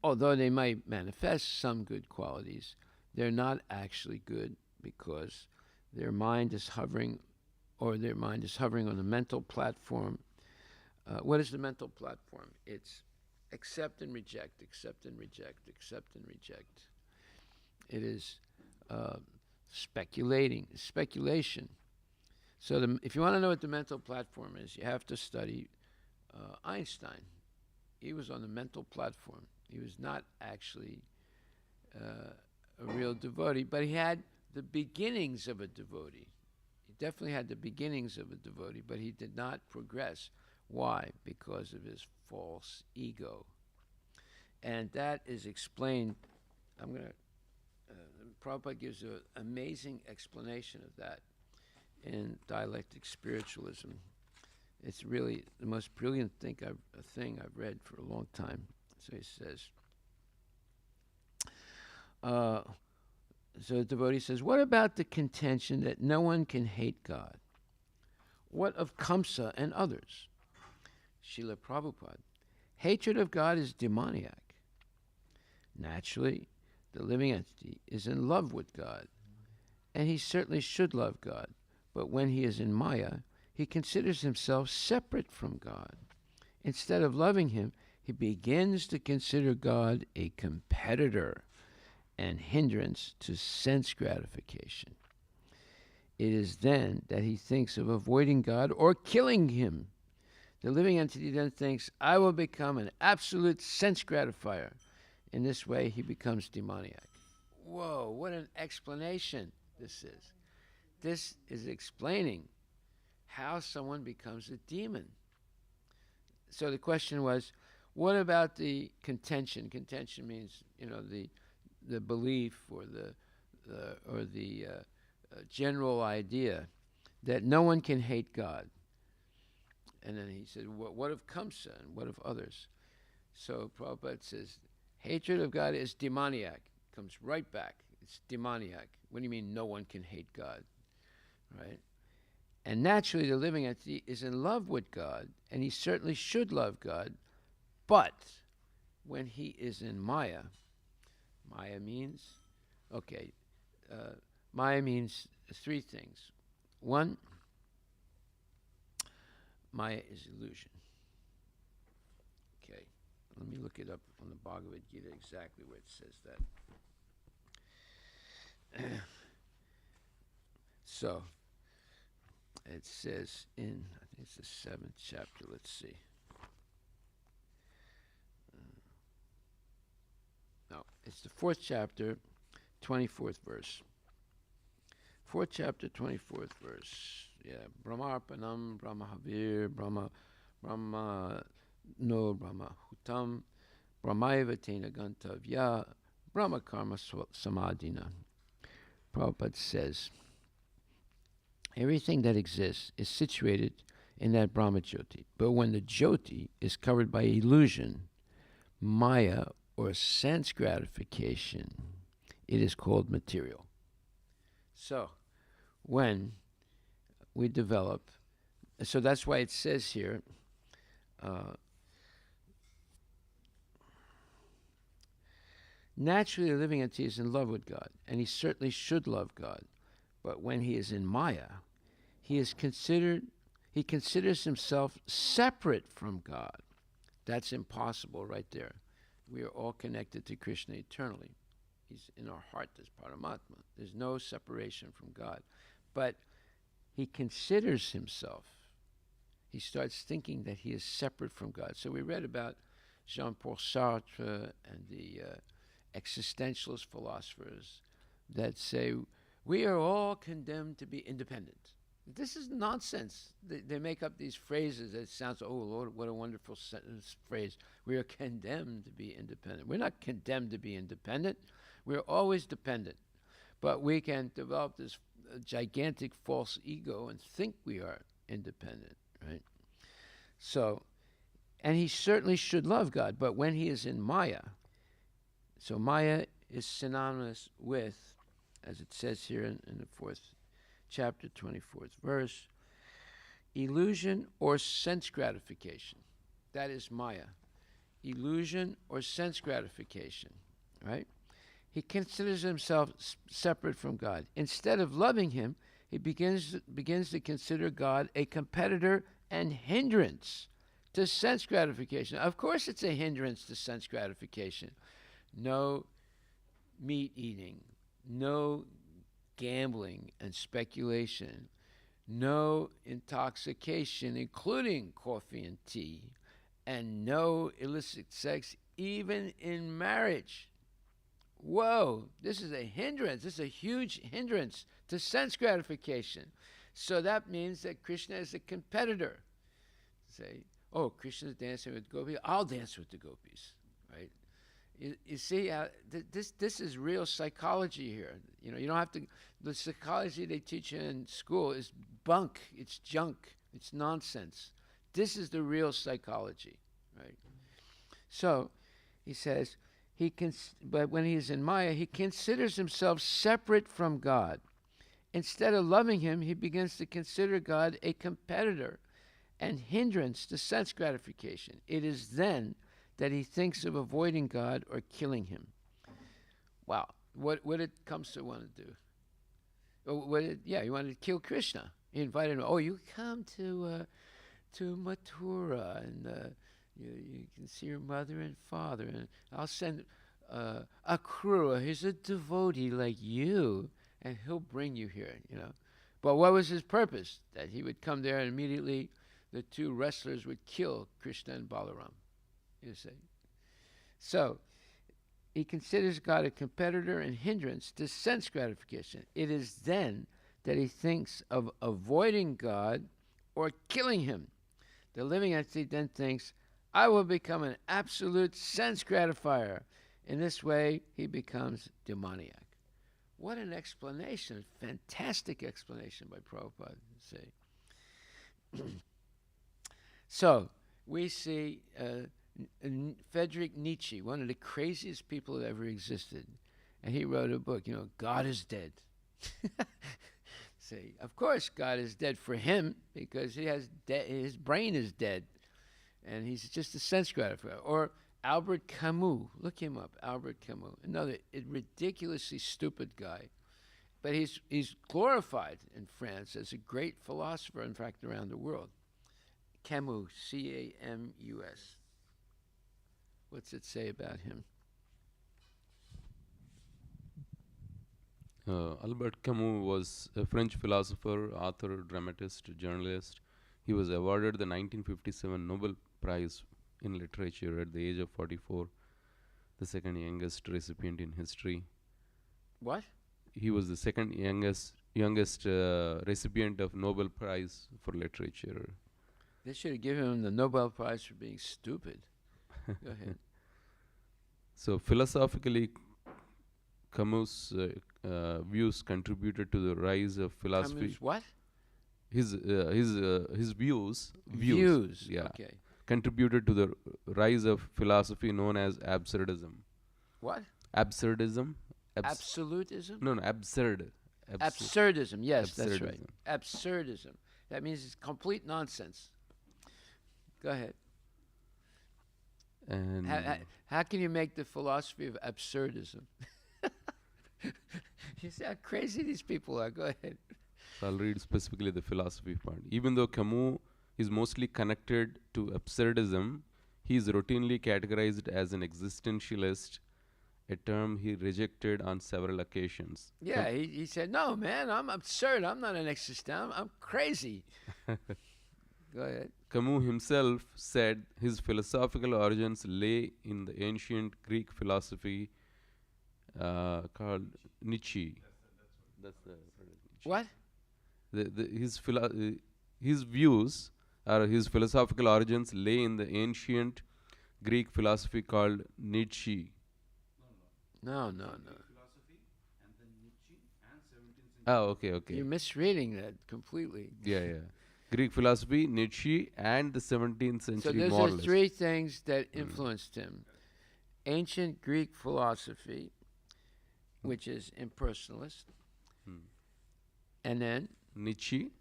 although they might manifest some good qualities, they're not actually good because their mind is hovering on the mental platform. What is the mental platform? It's accept and reject, accept and reject, accept and reject. It is speculation. So if you want to know what the mental platform is, you have to study Einstein. He was on the mental platform. He was not actually a real devotee, but he had the beginnings of a devotee. He definitely had the beginnings of a devotee, but he did not progress. Why? Because of his false ego. And that is explained. Prabhupada gives an amazing explanation of that in Dialectic Spiritualism. It's really the most brilliant thing I've read for a long time. So he says, so the devotee says, what about the contention that no one can hate God? What of Kamsa and others? Srila Prabhupada, hatred of God is demoniac. Naturally, the living entity is in love with God, and he certainly should love God, but when he is in Maya, he considers himself separate from God. Instead of loving him, he begins to consider God a competitor and hindrance to sense gratification. It is then that he thinks of avoiding God or killing him. The living entity then thinks, I will become an absolute sense gratifier. In this way, he becomes demoniac. Whoa, what an explanation this is. This is explaining how someone becomes a demon. So the question was, what about the contention? Contention means, the belief or the general idea that no one can hate God. And then he said, what of Kamsa and what of others? So Prabhupada says, hatred of God is demoniac. Comes right back. It's demoniac. What do you mean no one can hate God? Right? And naturally the living entity is in love with God, and he certainly should love God, but when he is in Maya, Maya means three things. One, Maya is illusion. Okay, let me look it up on the Bhagavad Gita exactly where it says that. So, it says in, I think it's the 7th chapter, let's see. No, it's the 4th chapter, 24th verse. 4th chapter, 24th verse. Yeah, Brahmarpanam, Brahmahavir, Brahma no Brahma Hutam, Brahmaiva Tena Gantavya, Brahma Karma Samadhina. Prabhupada says, everything that exists is situated in that Brahma Jyoti. But when the Jyoti is covered by illusion, Maya, or sense gratification, it is called material. So, when we develop, so that's why it says here, Naturally, a living entity is in love with God, and he certainly should love God. But when he is in Maya, he considers himself separate from God. That's impossible right there. We are all connected to Krishna eternally. He's in our heart as Paramatma. There's no separation from God. But he considers himself. He starts thinking that he is separate from God. So we read about Jean-Paul Sartre and the existentialist philosophers that say, we are all condemned to be independent. This is nonsense. They make up these phrases that sounds, oh Lord, what a wonderful phrase. We are condemned to be independent. We're not condemned to be independent. We're always dependent. But we can develop this gigantic false ego and think we are independent, right? So, and he certainly should love God, but when he is in Maya, so Maya is synonymous with, as it says here in the 4th chapter, 24th verse, illusion or sense gratification. That is Maya. Illusion or sense gratification, right? He considers himself separate from God. Instead of loving him, he begins to consider God a competitor and hindrance to sense gratification. Of course it's a hindrance to sense gratification. No meat eating, no gambling and speculation, no intoxication, including coffee and tea, and no illicit sex, even in marriage. Whoa, this is a hindrance. This is a huge hindrance to sense gratification. So that means that Krishna is a competitor. Say, oh, Krishna's dancing with gopis, I'll dance with the gopis, right? You see, this is real psychology here. You know, you don't have to, the psychology they teach you in school is bunk, it's junk, it's nonsense. This is the real psychology, right? So, he says, but when he is in Maya, he considers himself separate from God. Instead of loving him, he begins to consider God a competitor and hindrance to sense gratification. It is then that he thinks of avoiding God or killing him. Wow, what did Kamsa want to do? He wanted to kill Krishna. He invited him, oh, you come to Mathura, and you can see your mother and father, and I'll send Akrura, he's a devotee like you, and he'll bring you here, you know. But what was his purpose? That he would come there and immediately the two wrestlers would kill Krishna and Balaram, you see. So, he considers God a competitor and hindrance to sense gratification. It is then that he thinks of avoiding God or killing him. The living entity then thinks, I will become an absolute sense gratifier. In this way, he becomes demoniac. What an explanation, fantastic explanation by Prabhupada. See. So, we see Frederick Nietzsche, one of the craziest people that ever existed. And he wrote a book, God is dead. See, of course God is dead for him because his brain is dead. And he's just a sense gratifier. Or Albert Camus, look him up, Albert Camus, another ridiculously stupid guy. But he's glorified in France as a great philosopher, in fact, around the world. Camus, C-A-M-U-S. What's it say about him? Albert Camus was a French philosopher, author, dramatist, journalist. He was awarded the 1957 Nobel Prize in Literature at the age of 44, the second youngest recipient in history. What? He was the second youngest recipient of Nobel Prize for Literature. They should have given him the Nobel Prize for being stupid. Go ahead. So philosophically, Camus' views contributed to the rise of philosophy. Camus what? His views. Yeah. Okay. Contributed to the rise of philosophy known as absurdism. What? Absurdism. Absolutism? No, absurd. Absurdism. Yes, that's right. Absurdism. Absurdism. That means it's complete nonsense. Go ahead. And How can you make the philosophy of absurdism? You see how crazy these people are. Go ahead. so I'll read specifically the philosophy part. Even though Camus is mostly connected to absurdism, he is routinely categorized as an existentialist, a term he rejected on several occasions. Yeah, he said, no, man, I'm absurd. I'm not an existential. I'm crazy. Go ahead. Camus himself said his philosophical origins lay in the ancient Greek philosophy called Nietzsche. That's the Nietzsche. What? His views or his philosophical origins lay in the ancient Greek philosophy called Nietzsche. No. Philosophy and then Nietzsche and 17th century. Oh, okay. You're misreading that completely. Yeah. Greek philosophy, Nietzsche, and the 17th So century those are moralists. three things that influenced him. Ancient Greek philosophy, which is impersonalist, and then Nietzsche,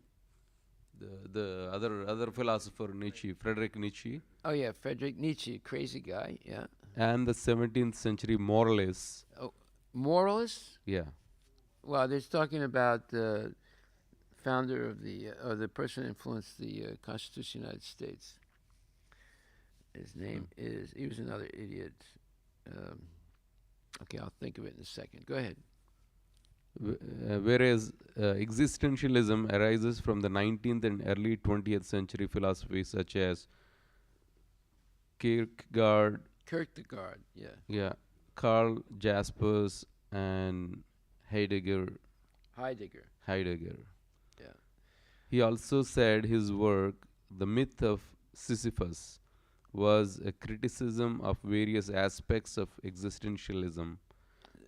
the other philosopher Nietzsche, Frederick Nietzsche, Frederick Nietzsche, crazy guy, yeah. and the 17th century moralists. Oh, moralists? Yeah. Well, they're talking about the founder of the person who influenced the Constitution of the United States. His name is, he was another idiot. Okay, I'll think of it in a second. Go ahead. Whereas existentialism arises from the 19th and early 20th century philosophy such as Kierkegaard, yeah. Karl Jaspers, and Heidegger. Yeah. He also said his work, The Myth of Sisyphus, was a criticism of various aspects of existentialism.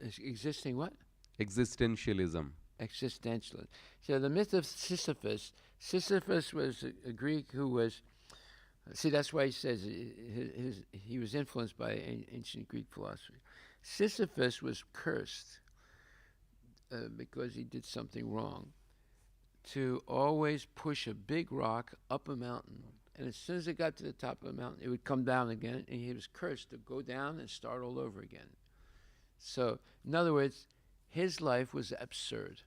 Existing what? Existentialism. Existentialist. So the myth of Sisyphus. Sisyphus was a Greek who was. See, that's why he says he was influenced by ancient Greek philosophy. Sisyphus was cursed because he did something wrong, to always push a big rock up a mountain. And as soon as it got to the top of the mountain, it would come down again, and he was cursed to go down and start all over again. So, in other words, his life was absurd.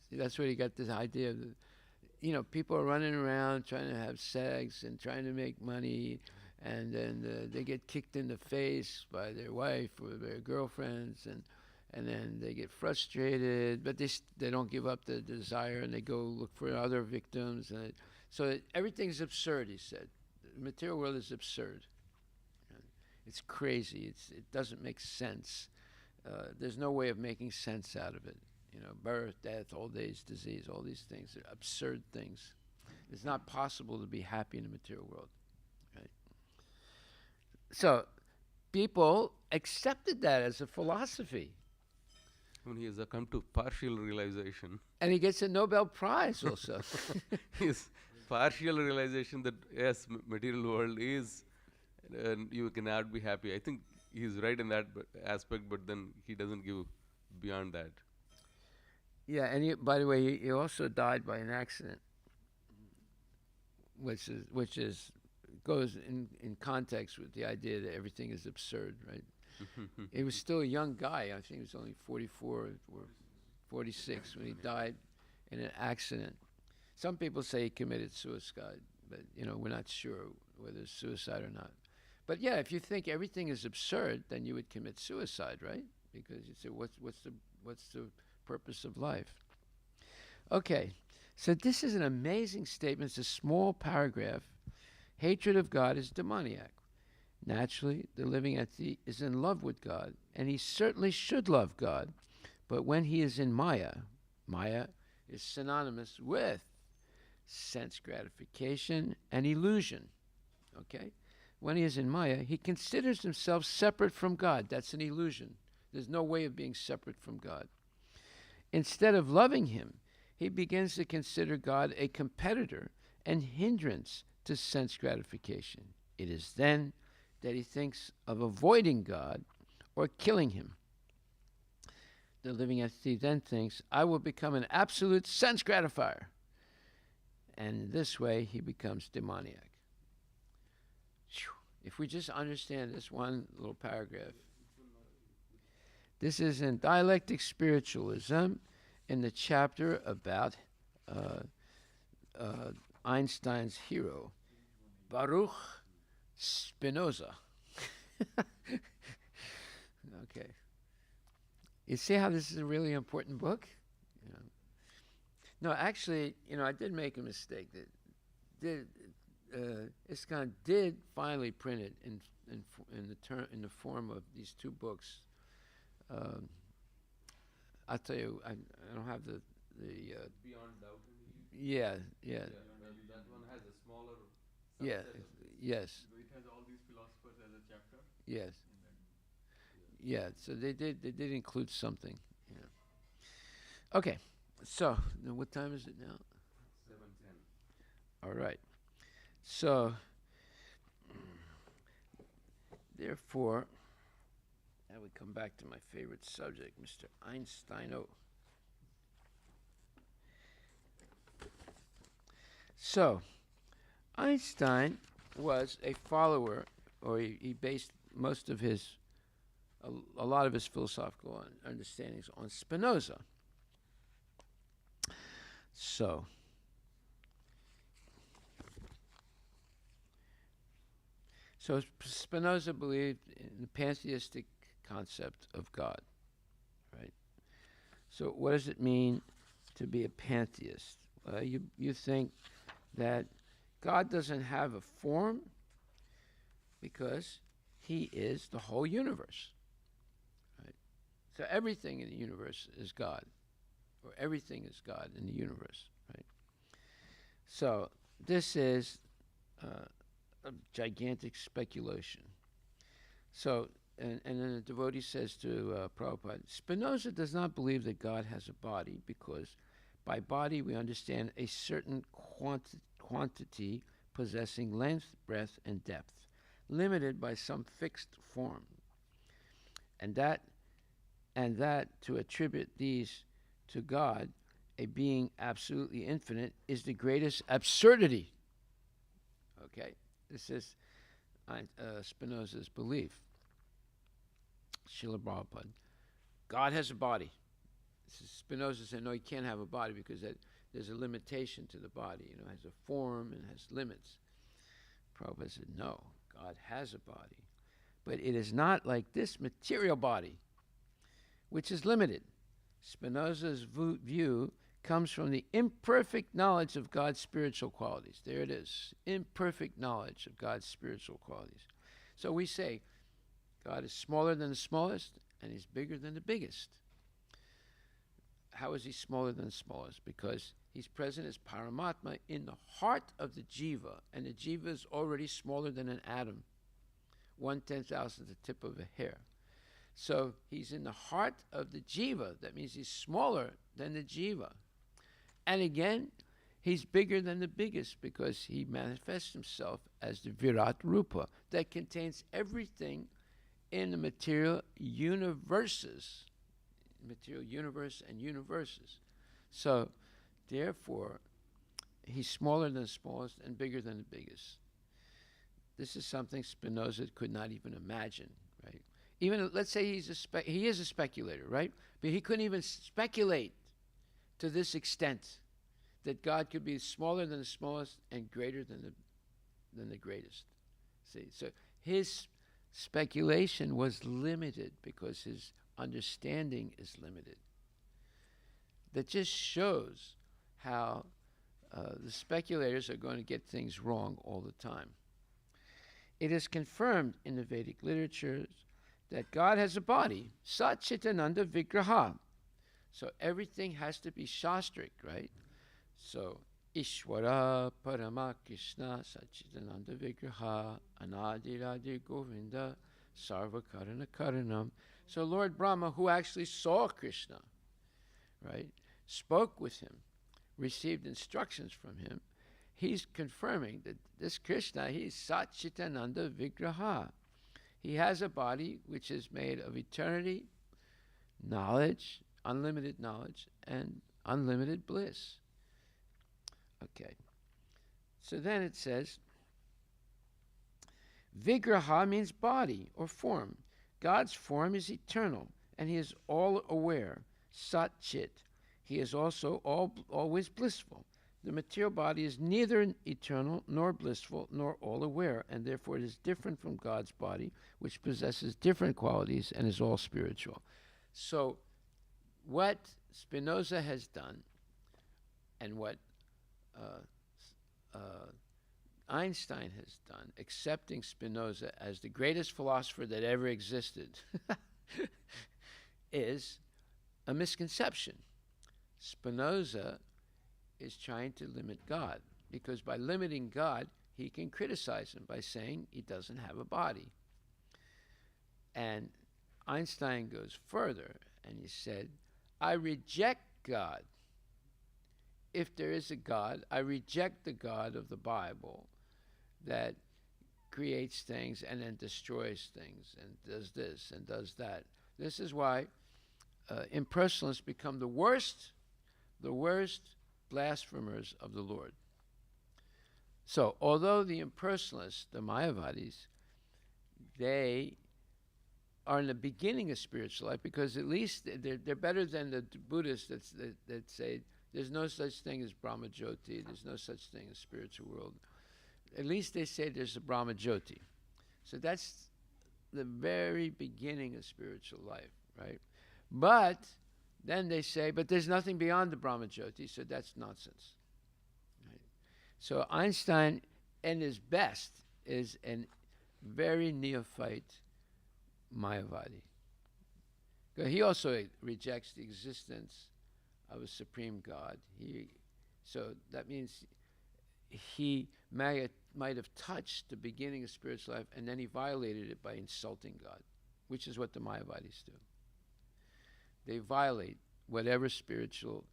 See, that's where he got this idea of, people are running around trying to have sex and trying to make money, and then they get kicked in the face by their wife or their girlfriends, and then they get frustrated, but they don't give up the desire, and they go look for other victims. And so everything's absurd, he said. The material world is absurd. It's crazy. It doesn't make sense. There's no way of making sense out of it. Birth, death, old age, disease, all these things are absurd things. It's not possible to be happy in the material world. Right? So people accepted that as a philosophy. When he has come to partial realization. And he gets a Nobel Prize also. His partial realization that, yes, material world is, and you cannot be happy. I think he's right in that aspect, but then he doesn't give beyond that. Yeah, and by the way, he also died by an accident, which goes in context with the idea that everything is absurd, right? He was still a young guy. I think he was only 44 or 46 when he died in an accident. Some people say he committed suicide, but we're not sure whether it's suicide or not. But yeah, if you think everything is absurd, then you would commit suicide, right? Because you say, what's the purpose of life? Okay, so this is an amazing statement. It's a small paragraph. Hatred of God is demoniac. Naturally, the living entity is in love with God, and he certainly should love God. But when he is in Maya is synonymous with sense gratification and illusion. Okay? When he is in Maya, he considers himself separate from God. That's an illusion. There's no way of being separate from God. Instead of loving him, he begins to consider God a competitor and hindrance to sense gratification. It is then that he thinks of avoiding God or killing him. The living entity then thinks, I will become an absolute sense gratifier. And this way he becomes demoniac. If we just understand this one little paragraph. This is in Dialectic Spiritualism in the chapter about Einstein's hero, Baruch Spinoza. Okay. You see how this is a really important book? You know. No, actually, I did make a mistake. ISKCON did finally print it in the form of these two books. I'll tell you, I don't have the Beyond Doubt. yeah. That one has a smaller. Yeah. subset of this. Yes. So it has all these philosophers as a chapter. Yes. in that. Yeah. So they did include something. Yeah. Okay. So then what time is it now? 7:10. All right. So therefore, now we come back to my favorite subject, Mr. Einstein. So, Einstein was a follower, or he based most of his, a lot of his philosophical understandings on Spinoza. So, Spinoza believed in the pantheistic concept of God, right? So what does it mean to be a pantheist? You think that God doesn't have a form because he is the whole universe, right? So everything in the universe is God, or everything is God in the universe, right? So this is a gigantic speculation. So, and then the devotee says to Prabhupada, Spinoza does not believe that God has a body because by body we understand a certain quantity possessing length, breadth, and depth, limited by some fixed form. And that to attribute these to God, a being absolutely infinite, is the greatest absurdity. Okay? This is Spinoza's belief. Srila Prabhupada. God has a body. Spinoza said, no, he can't have a body because there's a limitation to the body. It has a form and has limits. Prabhupada said, no, God has a body. But it is not like this material body, which is limited. Spinoza's view comes from the imperfect knowledge of God's spiritual qualities. There it is, imperfect knowledge of God's spiritual qualities. So we say, God is smaller than the smallest, and he's bigger than the biggest. How is he smaller than the smallest? Because he's present as Paramatma in the heart of the jiva, and the jiva is already smaller than an atom, 1/10,000th the tip of a hair. So he's in the heart of the jiva. That means he's smaller than the jiva. And again, he's bigger than the biggest because he manifests himself as the Virat Rupa that contains everything in the material universes, material universe and universes. So, therefore, he's smaller than the smallest and bigger than the biggest. This is something Spinoza could not even imagine, right? Even, let's say he is a speculator, right? But he couldn't even speculate to this extent that God could be smaller than the smallest and greater than the greatest. See, so his speculation was limited because his understanding is limited. That just shows how the speculators are going to get things wrong all the time. It is confirmed in the Vedic literatures that God has a body, Sat Chitananda Vigraha. So everything has to be shastric, right? So Ishwara Parama Krishna Satchitananda Vigraha Anadiradi Govinda Sarva Karana Karanam. So Lord Brahma, who actually saw Krishna, right, spoke with him, received instructions from him, he's confirming that this Krishna, he's Satchitananda Vigraha. He has a body which is made of eternity, knowledge, unlimited knowledge, and unlimited bliss. Okay. So then it says, Vigraha means body or form. God's form is eternal, and he is all aware, Sat Chit. He is also always blissful. The material body is neither eternal nor blissful nor all aware, and therefore it is different from God's body, which possesses different qualities and is all spiritual. So what Spinoza has done, and what Einstein has done, accepting Spinoza as the greatest philosopher that ever existed, is a misconception. Spinoza is trying to limit God, because by limiting God, he can criticize him by saying he doesn't have a body. And Einstein goes further, and he said, I reject God. If there is a God, I reject the God of the Bible that creates things and then destroys things and does this and does that. This is why impersonalists become the worst blasphemers of the Lord. So, although the impersonalists, the Mayavadis, they are in the beginning of spiritual life, because at least they're better than the Buddhists that say there's no such thing as Brahmajyoti, there's no such thing as spiritual world. At least they say there's a Brahmajyoti. So that's the very beginning of spiritual life, right? But then they say, but there's nothing beyond the Brahmajyoti, so that's nonsense. Right? So Einstein, in his best, is a very neophyte Mayavadi. He also rejects the existence of a supreme God. So that means he might have touched the beginning of spiritual life, and then he violated it by insulting God, which is what the Mayavadis do. They violate whatever spiritual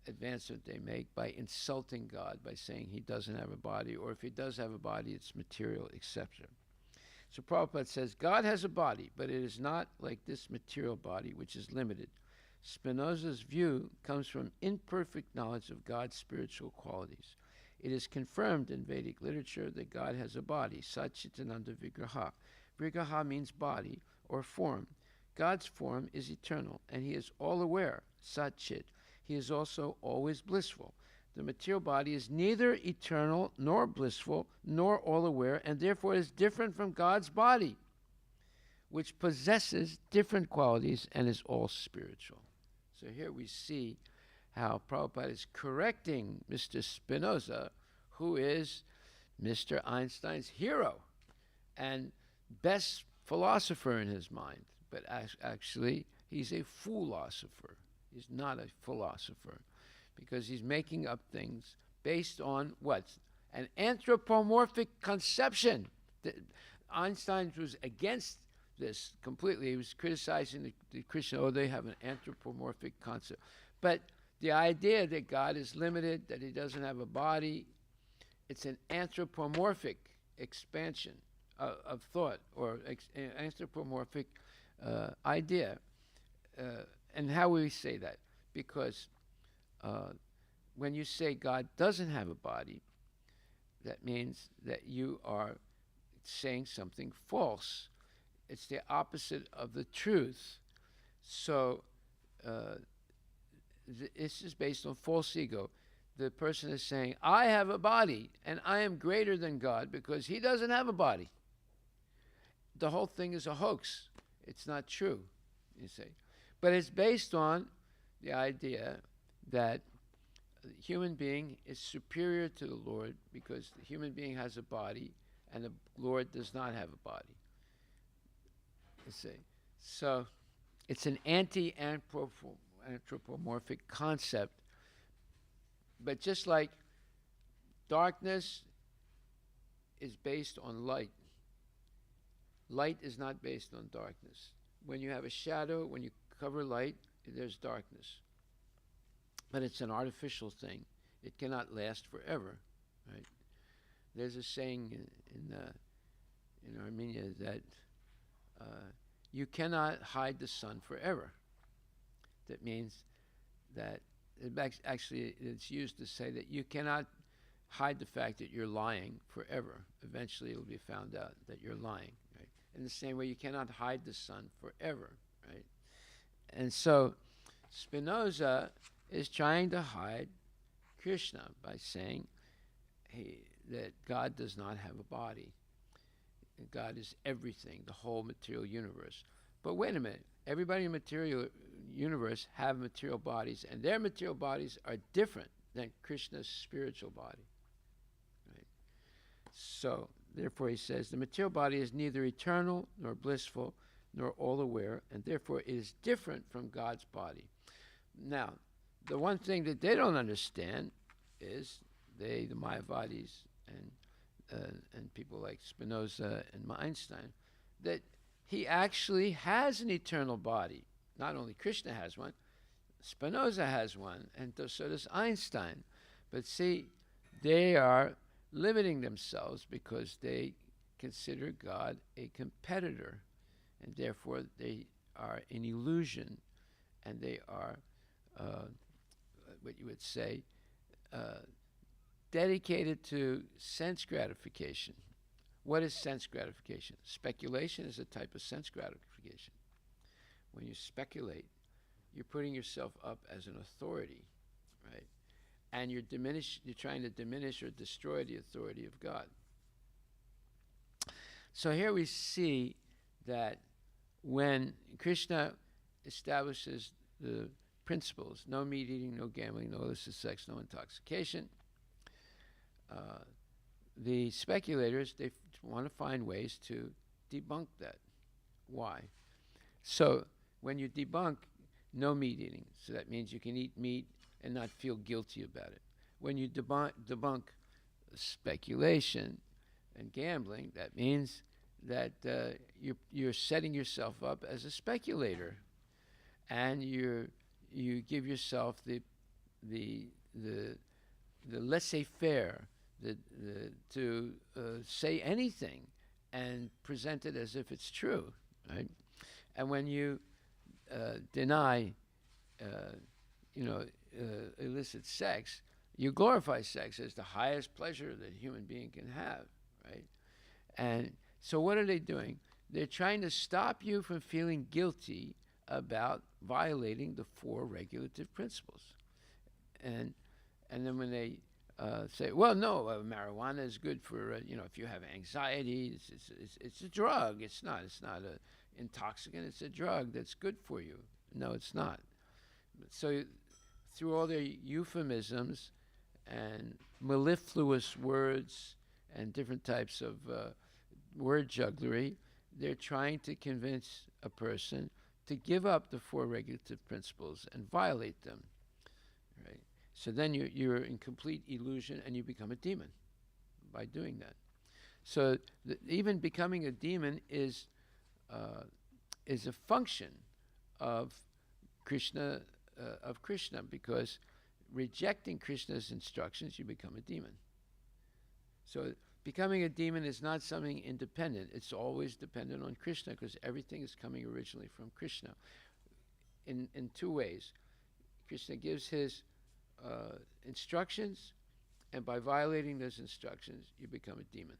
advancement they make by insulting God, by saying he doesn't have a body, or if he does have a body, it's material, etc. So Prabhupada says, God has a body, but it is not like this material body, which is limited. Spinoza's view comes from imperfect knowledge of God's spiritual qualities. It is confirmed in Vedic literature that God has a body, Satchitananda Vigraha. Vigraha means body or form. God's form is eternal, and he is all aware, Satchit. He is also always blissful. The material body is neither eternal nor blissful nor all aware, and therefore is different from God's body, which possesses different qualities and is all spiritual. So here we see how Prabhupada is correcting Mr. Spinoza, who is Mr. Einstein's hero and best philosopher in his mind. But actually, he's a philosopher. He's not a philosopher, because he's making up things based on what? An anthropomorphic conception. Einstein was against this completely. He was criticizing the Christian, they have an anthropomorphic concept. But the idea that God is limited, that he doesn't have a body, it's an anthropomorphic expansion of thought, or anthropomorphic idea. And how will we say that? Because when you say God doesn't have a body, that means that you are saying something false. It's the opposite of the truth. So this is based on false ego. The person is saying, I have a body, and I am greater than God because he doesn't have a body. The whole thing is a hoax. It's not true, you see. But it's based on the idea that the human being is superior to the Lord because the human being has a body and the Lord does not have a body. You see. So it's an anthropomorphic concept. But just like darkness is based on light, light is not based on darkness. When you have a shadow, when you cover light, there's darkness. But it's an artificial thing. It cannot last forever, right? There's a saying in Armenia that you cannot hide the sun forever. That means that actually it's used to say that you cannot hide the fact that you're lying forever. Eventually it'll be found out that you're lying, right? In the same way, you cannot hide the sun forever, right? And so Spinoza is trying to hide Krishna by saying that God does not have a body. God is everything, the whole material universe. But wait a minute, everybody in the material universe have material bodies, and their material bodies are different than Krishna's spiritual body. Right? So, therefore, he says, the material body is neither eternal, nor blissful, nor all-aware, and therefore it is different from God's body. Now, the one thing that they don't understand is the Mayavadis and people like Spinoza and Einstein, that he actually has an eternal body. Not only Krishna has one, Spinoza has one, and so does Einstein. But see, they are limiting themselves because they consider God a competitor, and therefore they are an illusion, and they are what you would say dedicated to sense gratification. What is sense gratification? Speculation is a type of sense gratification. When you speculate, you're putting yourself up as an authority, right? And you're trying to diminish or destroy the authority of God. So here we see that when Krishna establishes the principles, no meat eating, no gambling, no illicit sex, no intoxication, the speculators, they want to find ways to debunk that. Why? So when you debunk no meat eating, so that means you can eat meat and not feel guilty about it. When you debunk speculation and gambling, that means that you're setting yourself up as a speculator, and you give yourself the laissez-faire, to say anything and present it as if it's true, right? And when you deny, illicit sex, you glorify sex as the highest pleasure that a human being can have, right? And so what are they doing? They're trying to stop you from feeling guilty about violating the 4 regulative principles. And then when they say, well, no, marijuana is good for, if you have anxiety, it's a drug. It's not an intoxicant. It's a drug that's good for you. No, it's not. So through all their euphemisms and mellifluous words and different types of word jugglery, they're trying to convince a person to give up the 4 regulative principles and violate them, right? So then you're in complete illusion, and you become a demon by doing that. So even becoming a demon is a function of Krishna, because rejecting Krishna's instructions, you become a demon. So becoming a demon is not something independent. It's always dependent on Krishna, because everything is coming originally from Krishna. In 2 ways. Krishna gives his instructions, and by violating those instructions, you become a demon.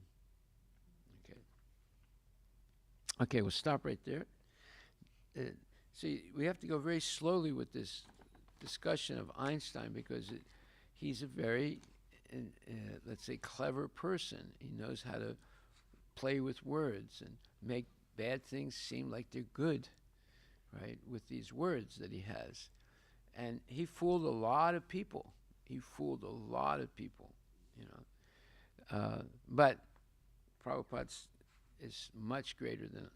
Okay, we'll stop right there. See, we have to go very slowly with this discussion of Einstein, because he's a very, let's say, clever person. He knows how to play with words and make bad things seem like they're good, right, with these words that he has. And he fooled a lot of people. But Prabhupada is much greater than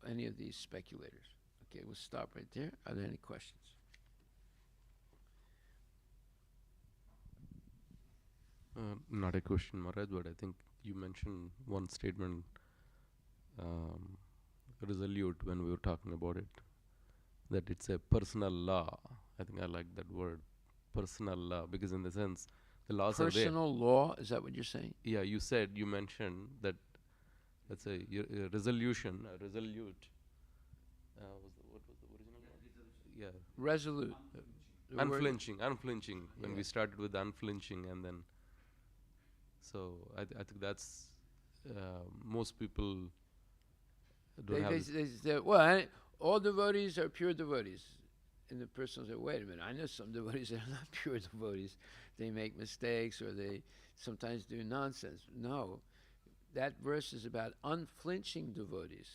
any of these speculators. Okay, we'll stop right there. Are there any questions? Not a question, Maharaj, but I think you mentioned one statement, resolute, when we were talking about it, that it's a personal law. I think I like that word, personal law, because in the sense, the laws are there. Personal law, is that what you're saying? Yeah, you mentioned that, let's say, resolution, resolute. What was the original word? Yeah. Resolute. Unflinching. When we started with unflinching, and then So I think that's most people don't have. They say, well, all devotees are pure devotees. And the person will say, wait a minute, I know some devotees that are not pure devotees. They make mistakes or they sometimes do nonsense. No, that verse is about unflinching devotees.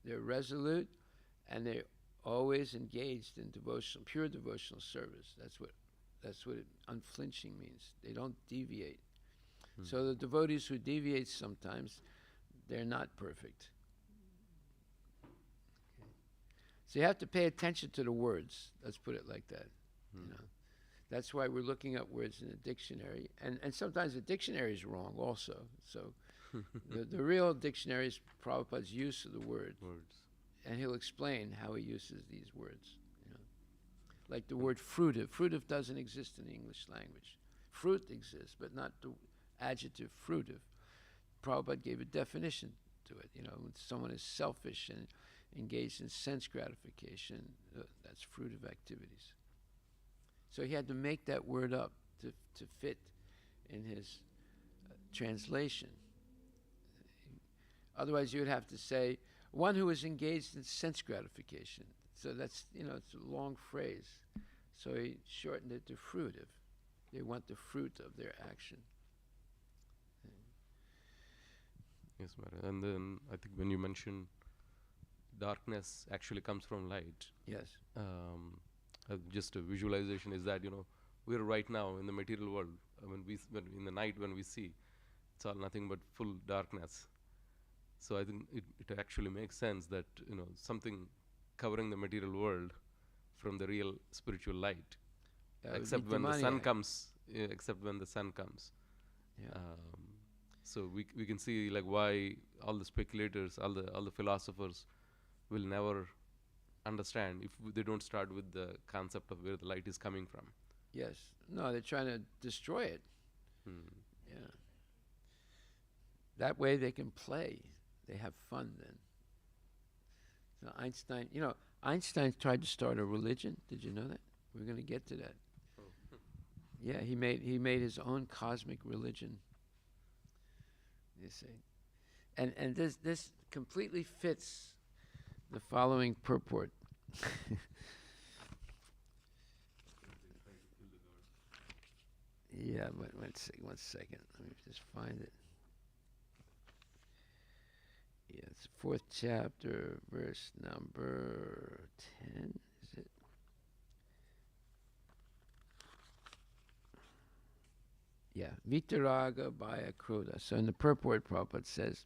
They're resolute and they're always engaged in pure devotional service. That's what unflinching means. They don't deviate. So the devotees who deviate sometimes, they're not perfect. So you have to pay attention to the words. Let's put it like that. You know, that's why we're looking up words in a dictionary, and sometimes the dictionary is wrong also. So the real dictionary is Prabhupada's use of the words, and he'll explain how he uses these words. You know, like the word fruitive. Fruitive doesn't exist in the English language. Fruit exists, but not the adjective fruitive. Prabhupada gave a definition to it. You know, when someone is selfish and engaged in sense gratification, that's fruitive activities. So he had to make that word up to fit in his translation. Otherwise, you would have to say, one who is engaged in sense gratification. So that's, it's a long phrase. So he shortened it to fruitive. They want the fruit of their action. Yes, Maharaj. And then I think when you mention darkness actually comes from light. Yes. Just a visualization is that, we're right now in the material world. When in the night when we see, it's all nothing but full darkness. So I think it actually makes sense that, something covering the material world from the real spiritual light. Except when the sun comes. Except when the sun comes. Yeah. So we can see like why all the speculators, all the philosophers will never understand if they don't start with the concept of where the light is coming from. Yes. No, they're trying to destroy it. Yeah. That way they can play. They have fun then. So Einstein tried to start a religion. Did you know that? We're going to get to that. Yeah, he made his own cosmic religion. You see, and this completely fits the following purport. Yeah, but one second. Let me just find it. Yeah, it's 4th chapter, verse number 10. Is it? Yeah, Vitaraga Bhaya Krodha. So in the purport, Prabhupada says,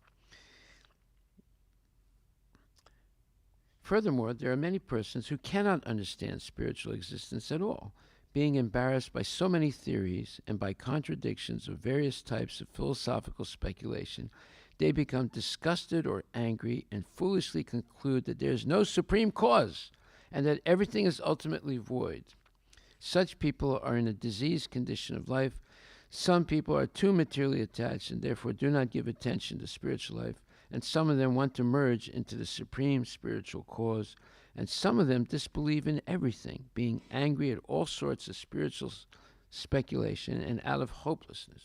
furthermore, there are many persons who cannot understand spiritual existence at all, being embarrassed by so many theories and by contradictions of various types of philosophical speculation. They become disgusted or angry and foolishly conclude that there is no supreme cause and that everything is ultimately void. Such people are in a diseased condition of life. Some people are too materially attached and therefore do not give attention to spiritual life, and some of them want to merge into the supreme spiritual cause, and some of them disbelieve in everything, being angry at all sorts of spiritual speculation and out of hopelessness.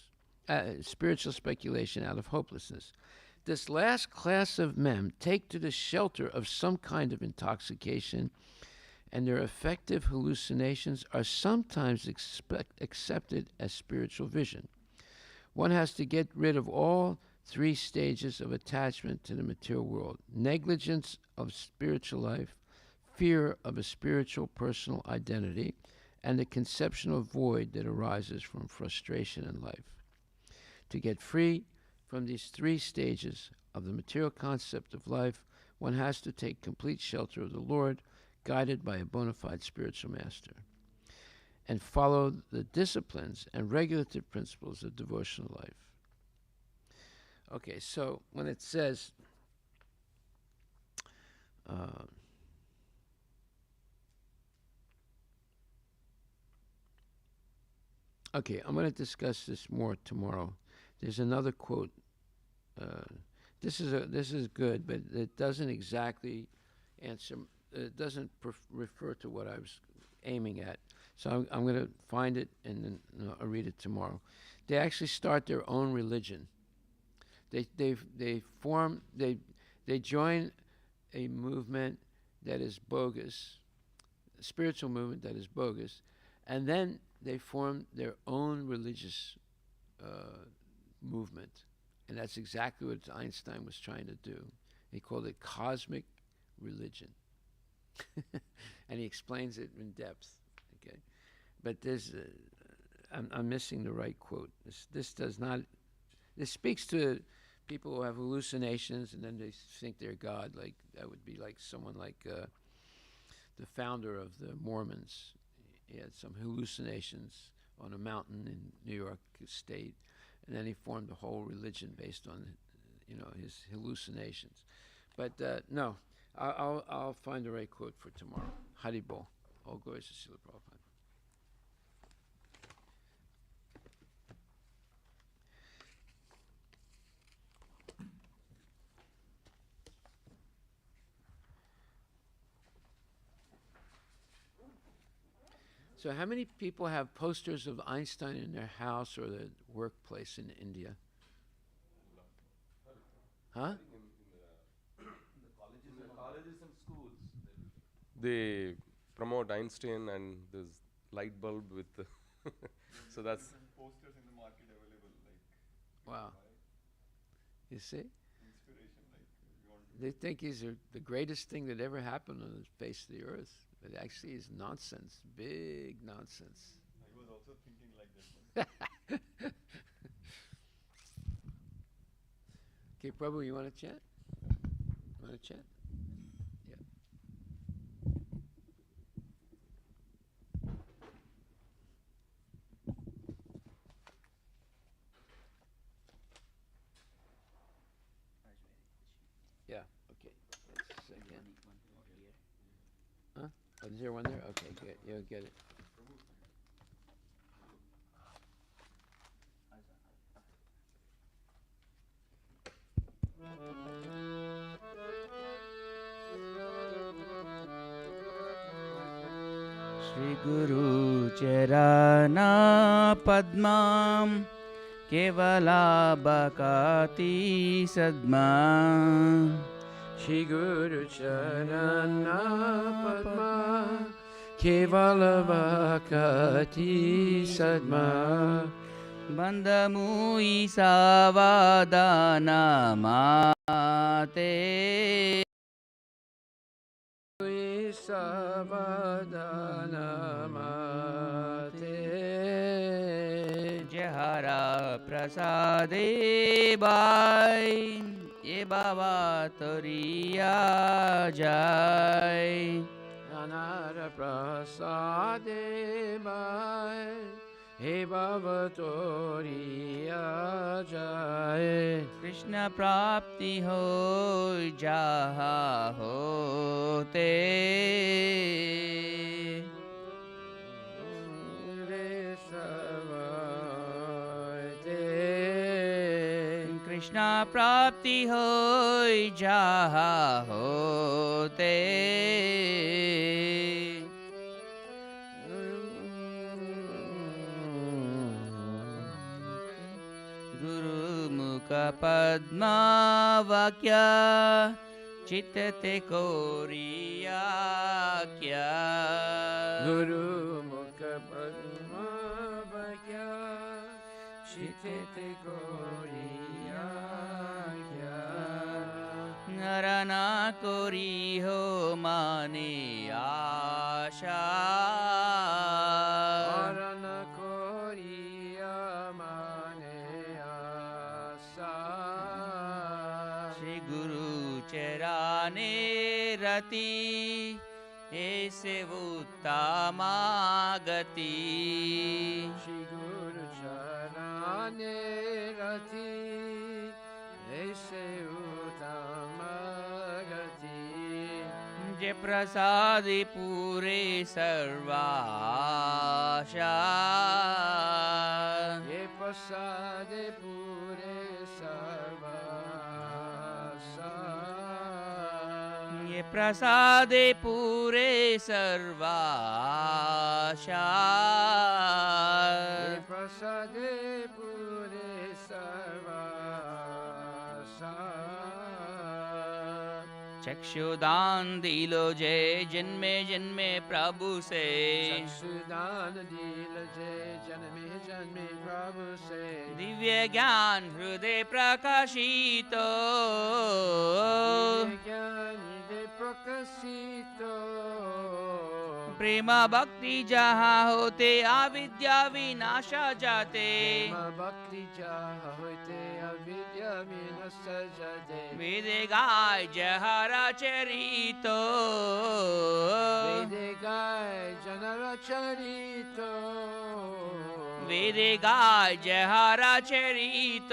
Spiritual speculation out of hopelessness. This last class of men take to the shelter of some kind of intoxication, and their affective hallucinations are sometimes accepted as spiritual vision. One has to get rid of all 3 stages of attachment to the material world: negligence of spiritual life, fear of a spiritual personal identity, and the conceptual void that arises from frustration in life. To get free from these 3 stages of the material concept of life, one has to take complete shelter of the Lord, guided by a bona fide spiritual master, and follow the disciplines and regulative principles of devotional life. Okay, so when it says, okay, I'm going to discuss this more tomorrow. There's another quote. This is good, but it doesn't exactly answer. It doesn't refer to what I was aiming at. So I'm going to find it and then I'll read it tomorrow. they actually start their own religion. They join a movement that is bogus, a spiritual movement that is bogus, and then they form their own religious movement. And that's exactly what Einstein was trying to do. He called it cosmic religion. And he explains it in depth. Okay, but there's, I'm missing the right quote. This does not, this speaks to people who have hallucinations and then they think they're God. Like, that would be like someone like the founder of the Mormons. He had some hallucinations on a mountain in New York State, and then he formed a whole religion based on, his hallucinations. But no, I'll find the right quote for tomorrow. Haribol. All glories to Srila Prabhupada. So how many people have posters of Einstein in their house or their workplace in India? Huh? Colleges and schools. They promote Einstein and this light bulb with the so that's Posters in the market available, like. Wow. You see? Inspiration, like. You want They think he's the greatest thing that ever happened on the face of the earth. But actually is nonsense. Big nonsense. I was also thinking like that. Okay, Prabhu, you want to chant? Want to chant? Yeah. Yeah, okay. Just a second. Huh? Oh, is there one there? Okay, good. You'll get it. Shri Guru Charana Padmam Kevala Bhakati Sadma Shri Guru Charana Padma Kevala Bhakati Sadma Bandhamui Savadana Mate Savadana Mate Jahara Prasade Bhai Ye Baba Toriya Jai Anara Prasade Bhai He Baba Toriya Jai Krishna Prapti Hoy Jaha Hote Krishna Prapti Hoy Jaha Hote Guru Mukha Padma Vakya Chitte Koriya Kya Guru Mukha Padma Vakya Chitte Koriya Kya Narana Kori Ho Mane Asha Arana Koriya Mane Asa Shri Guru Charane Rati Ese Uttama Gati Shri Guru Charane Rati Aise Uttama Gati Je Prasadi Pure Sarvasha Ye Prasade Pure Sarvasa Ye Prasade Pure Sarvasha Ye Prasade Pure चक्षुदान दिलो जय जन्मे जन्मे प्रभु से चक्षुदान दिल जय जन्मे जन्मे प्रभु से दिव्य ज्ञान हृदय प्रकाशित ज्ञान हृदय प्रकाशित प्रेम भक्ति जहाँ होते अविद्या विनाश जाते भक्ति जहाँ होते अविद्या विनाश जाते वेद गाय जहरा चरित वेद गाय जनरा चरित वेद गाय जहरा चरित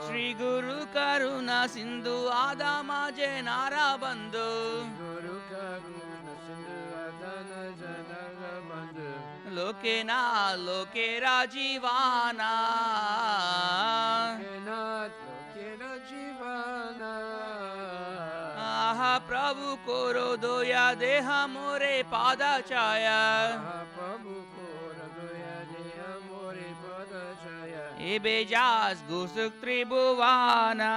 श्री गुरु करुणा सिंधु आदाम जनारा बंधु गुरु करुणा सिंधु आदाम जनारा बंधु लोके ना लोके राजीवाना लोके जीवाना आहा प्रभु कोरो दोया देह मोरे पादा छाया प्रभु कोरो दोया देह मोरे पादा छाया ए बेजास गुसुक त्रिभुवाना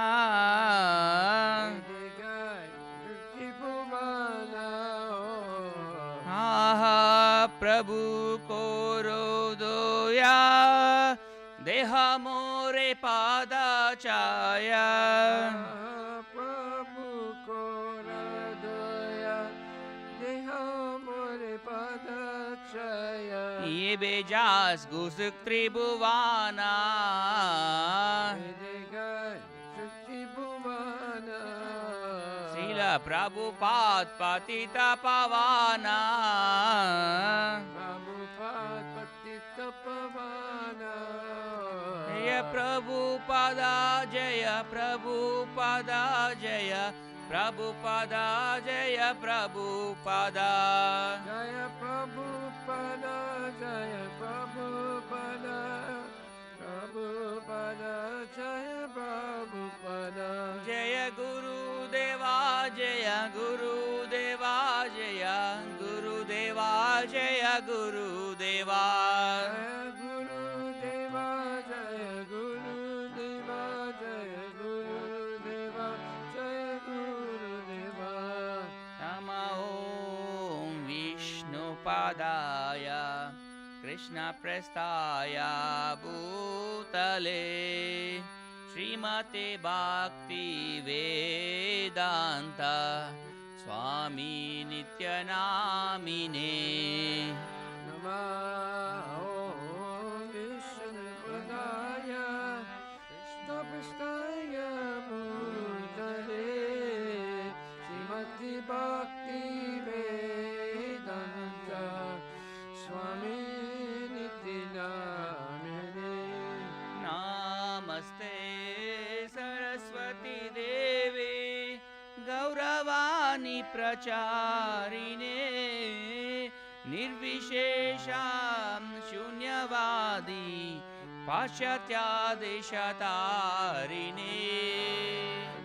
आहा प्रभु कोरो दोया देह मोरे पादा छाया प्रभु कोरो दोया देह मोरे पादा छाया ये बेजास गुसुक त्रिभुवाना श्रीला प्रभुपाद पतिता पावाना प्रभुपाद पतिता पावाना जय प्रभुपादा जय प्रभुपादा जय प्रभुपादा जय प्रभुपादा जय प्रभुपादा जय प्रभुपादा प्रभुपादा जय प्रभुपादा जय गुरुदेवा जय गुरुदेवा जय गुरुदेवा जय गुरुदेवा गुरुदेवा जय गुरुदेवा जय गुरुदेवा जय गुरुदेवा नमो ॐ विष्णुपादाय कृष्णप्रस्थाय भूतले श्रीमते भक्ति वेदांत स्वामी नित्यनामिने नमः ॐ विष्णुपदाय कृष्णप्रस्थाय भूतले श्रीमति भक्ति वेदांत स्वामी नित्यनामिने नमस्ते सरस्वती देवे गौरवाणी प्रचारिणे निर्विशेषां शून्यवादी पाश्चात्यादेशतारिणे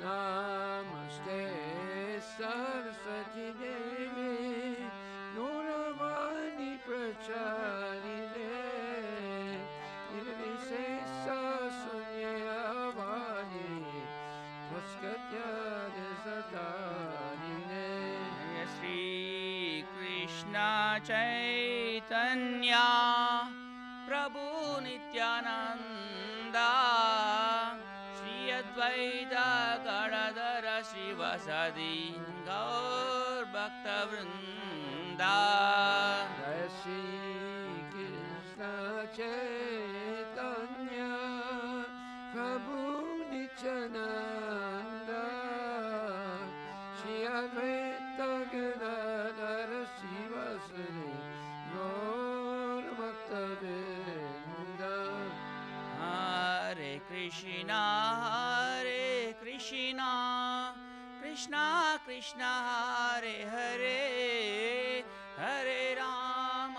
नमस्ते सरस्वती देवी गौरवाणी प्रचारिणे निर्विशेष शून्यवादी पाश्चात्यादेशतारिणे श्री कृष्ण चैतन्य प्रभु नित्यानंद श्री अद्वैत गणधर श्रीवासदि गौर भक्तवृंद जय श्री कृष्ण चैतन्य प्रभु नित्यानंद श्री अद्वैत गदाधर श्रीवासदि गौर भक्तवृंद हरे Krishna Krishna Krishna Hare Hare Hare Ram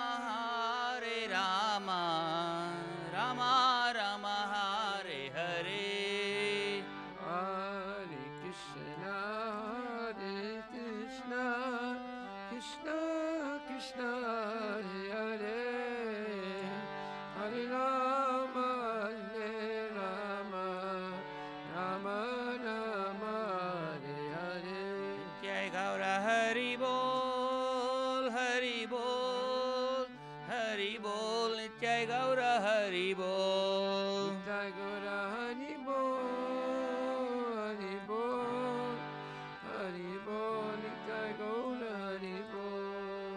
Ram Ram Hare Hare Hare Krishna, Krishna Krishna, Hare Hare, Hare Rama, Hari Bol, Nitai Gaura Hari Bol. Nitai Gaura Hari Bol, Hari Bol, Hari Bol, Nitai Gaura Hari Bol.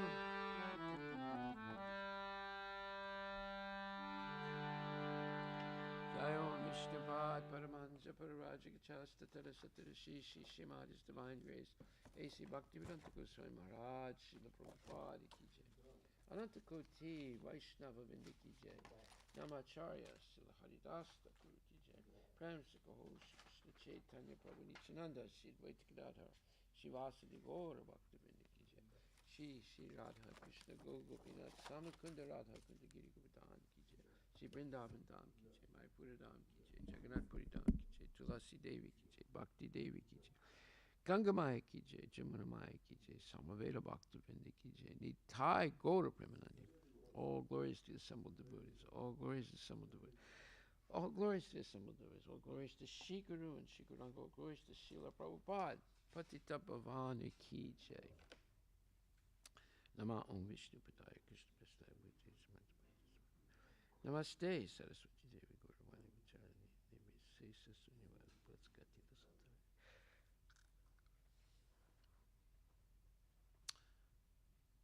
Jayo Vishnupad Paramansa Pararajikachasta Tarasatara Shishi Shimadi's Divine Grace A.C. Bhaktivedanta Goswami Maharaj Srila Prabhupada Ki Jai Ananta Koti Vaishnava Vrinda Ki Jai Namacharya Srila Haridas Thakur Ki Jai Prem Sikaho Shri Chaitanya Prabhu Nityananda Shri Advaita Gadadhar Shivasadi Gaura Bhaktivedanta Ki Jai Shri Radha Krishna Gopinath Samakunda Radha Kunda Giri Govardhan Ki Jai Shri Vrindavan Dham Ki Jai Mayapura Dham Ki Jai Jagannath Puri Dham Ki Jai Tulasi Devi Ki Jai Bhakti Devi Ki Jai Ganga Maya Ki Jai Jamuna Maya Ki Jai Samaveda Bhaktivinoda Ki Jai Nitai Gaura Premanandi. All glories to the assembled devotees. All glories to the assembled devotees. All glories to the assembled devotees. All glories to Shri Guru and Shri Guranga. All glories to Srila Prabhupada. Patita Bhavani Ki Jai. Nama Om Vishnu Padaya Krishna Prasthaya Bhutaya Samantha. Namaste Saraswati Devi Gauravani Vicharani Devi Sesa Sunyavada Patskati Dasantara.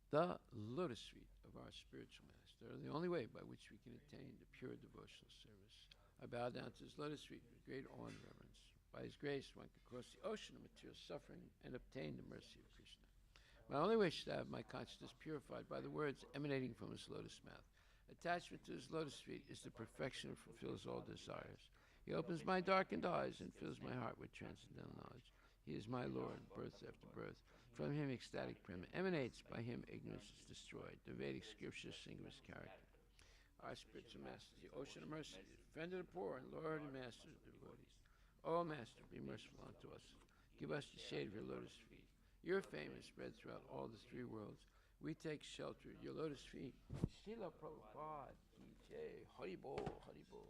The lotus feet of our spiritual master are the only way by which we can attain the pure devotional service. I bow down to his lotus feet with great awe and reverence. By his grace, one can cross the ocean of material suffering and obtain the mercy of Krishna. My only wish is to have my consciousness purified by the words emanating from his lotus mouth. Attachment to his lotus feet is the perfection that fulfills all desires. He opens my darkened eyes and fills my heart with transcendental knowledge. He is my Lord, birth after birth. From him ecstatic prema emanates, by him ignorance is destroyed. The Vedic scriptures sing of his character. Our spiritual master is the ocean of mercy, the defender of the poor, and Lord and master of the devotees. O Master, be merciful unto us. Give us the shade of your lotus feet. Your fame is spread throughout all the three worlds. We take shelter at your lotus feet. Srila Prabhupada Ki Jai. Hari Bol, Hari Bol.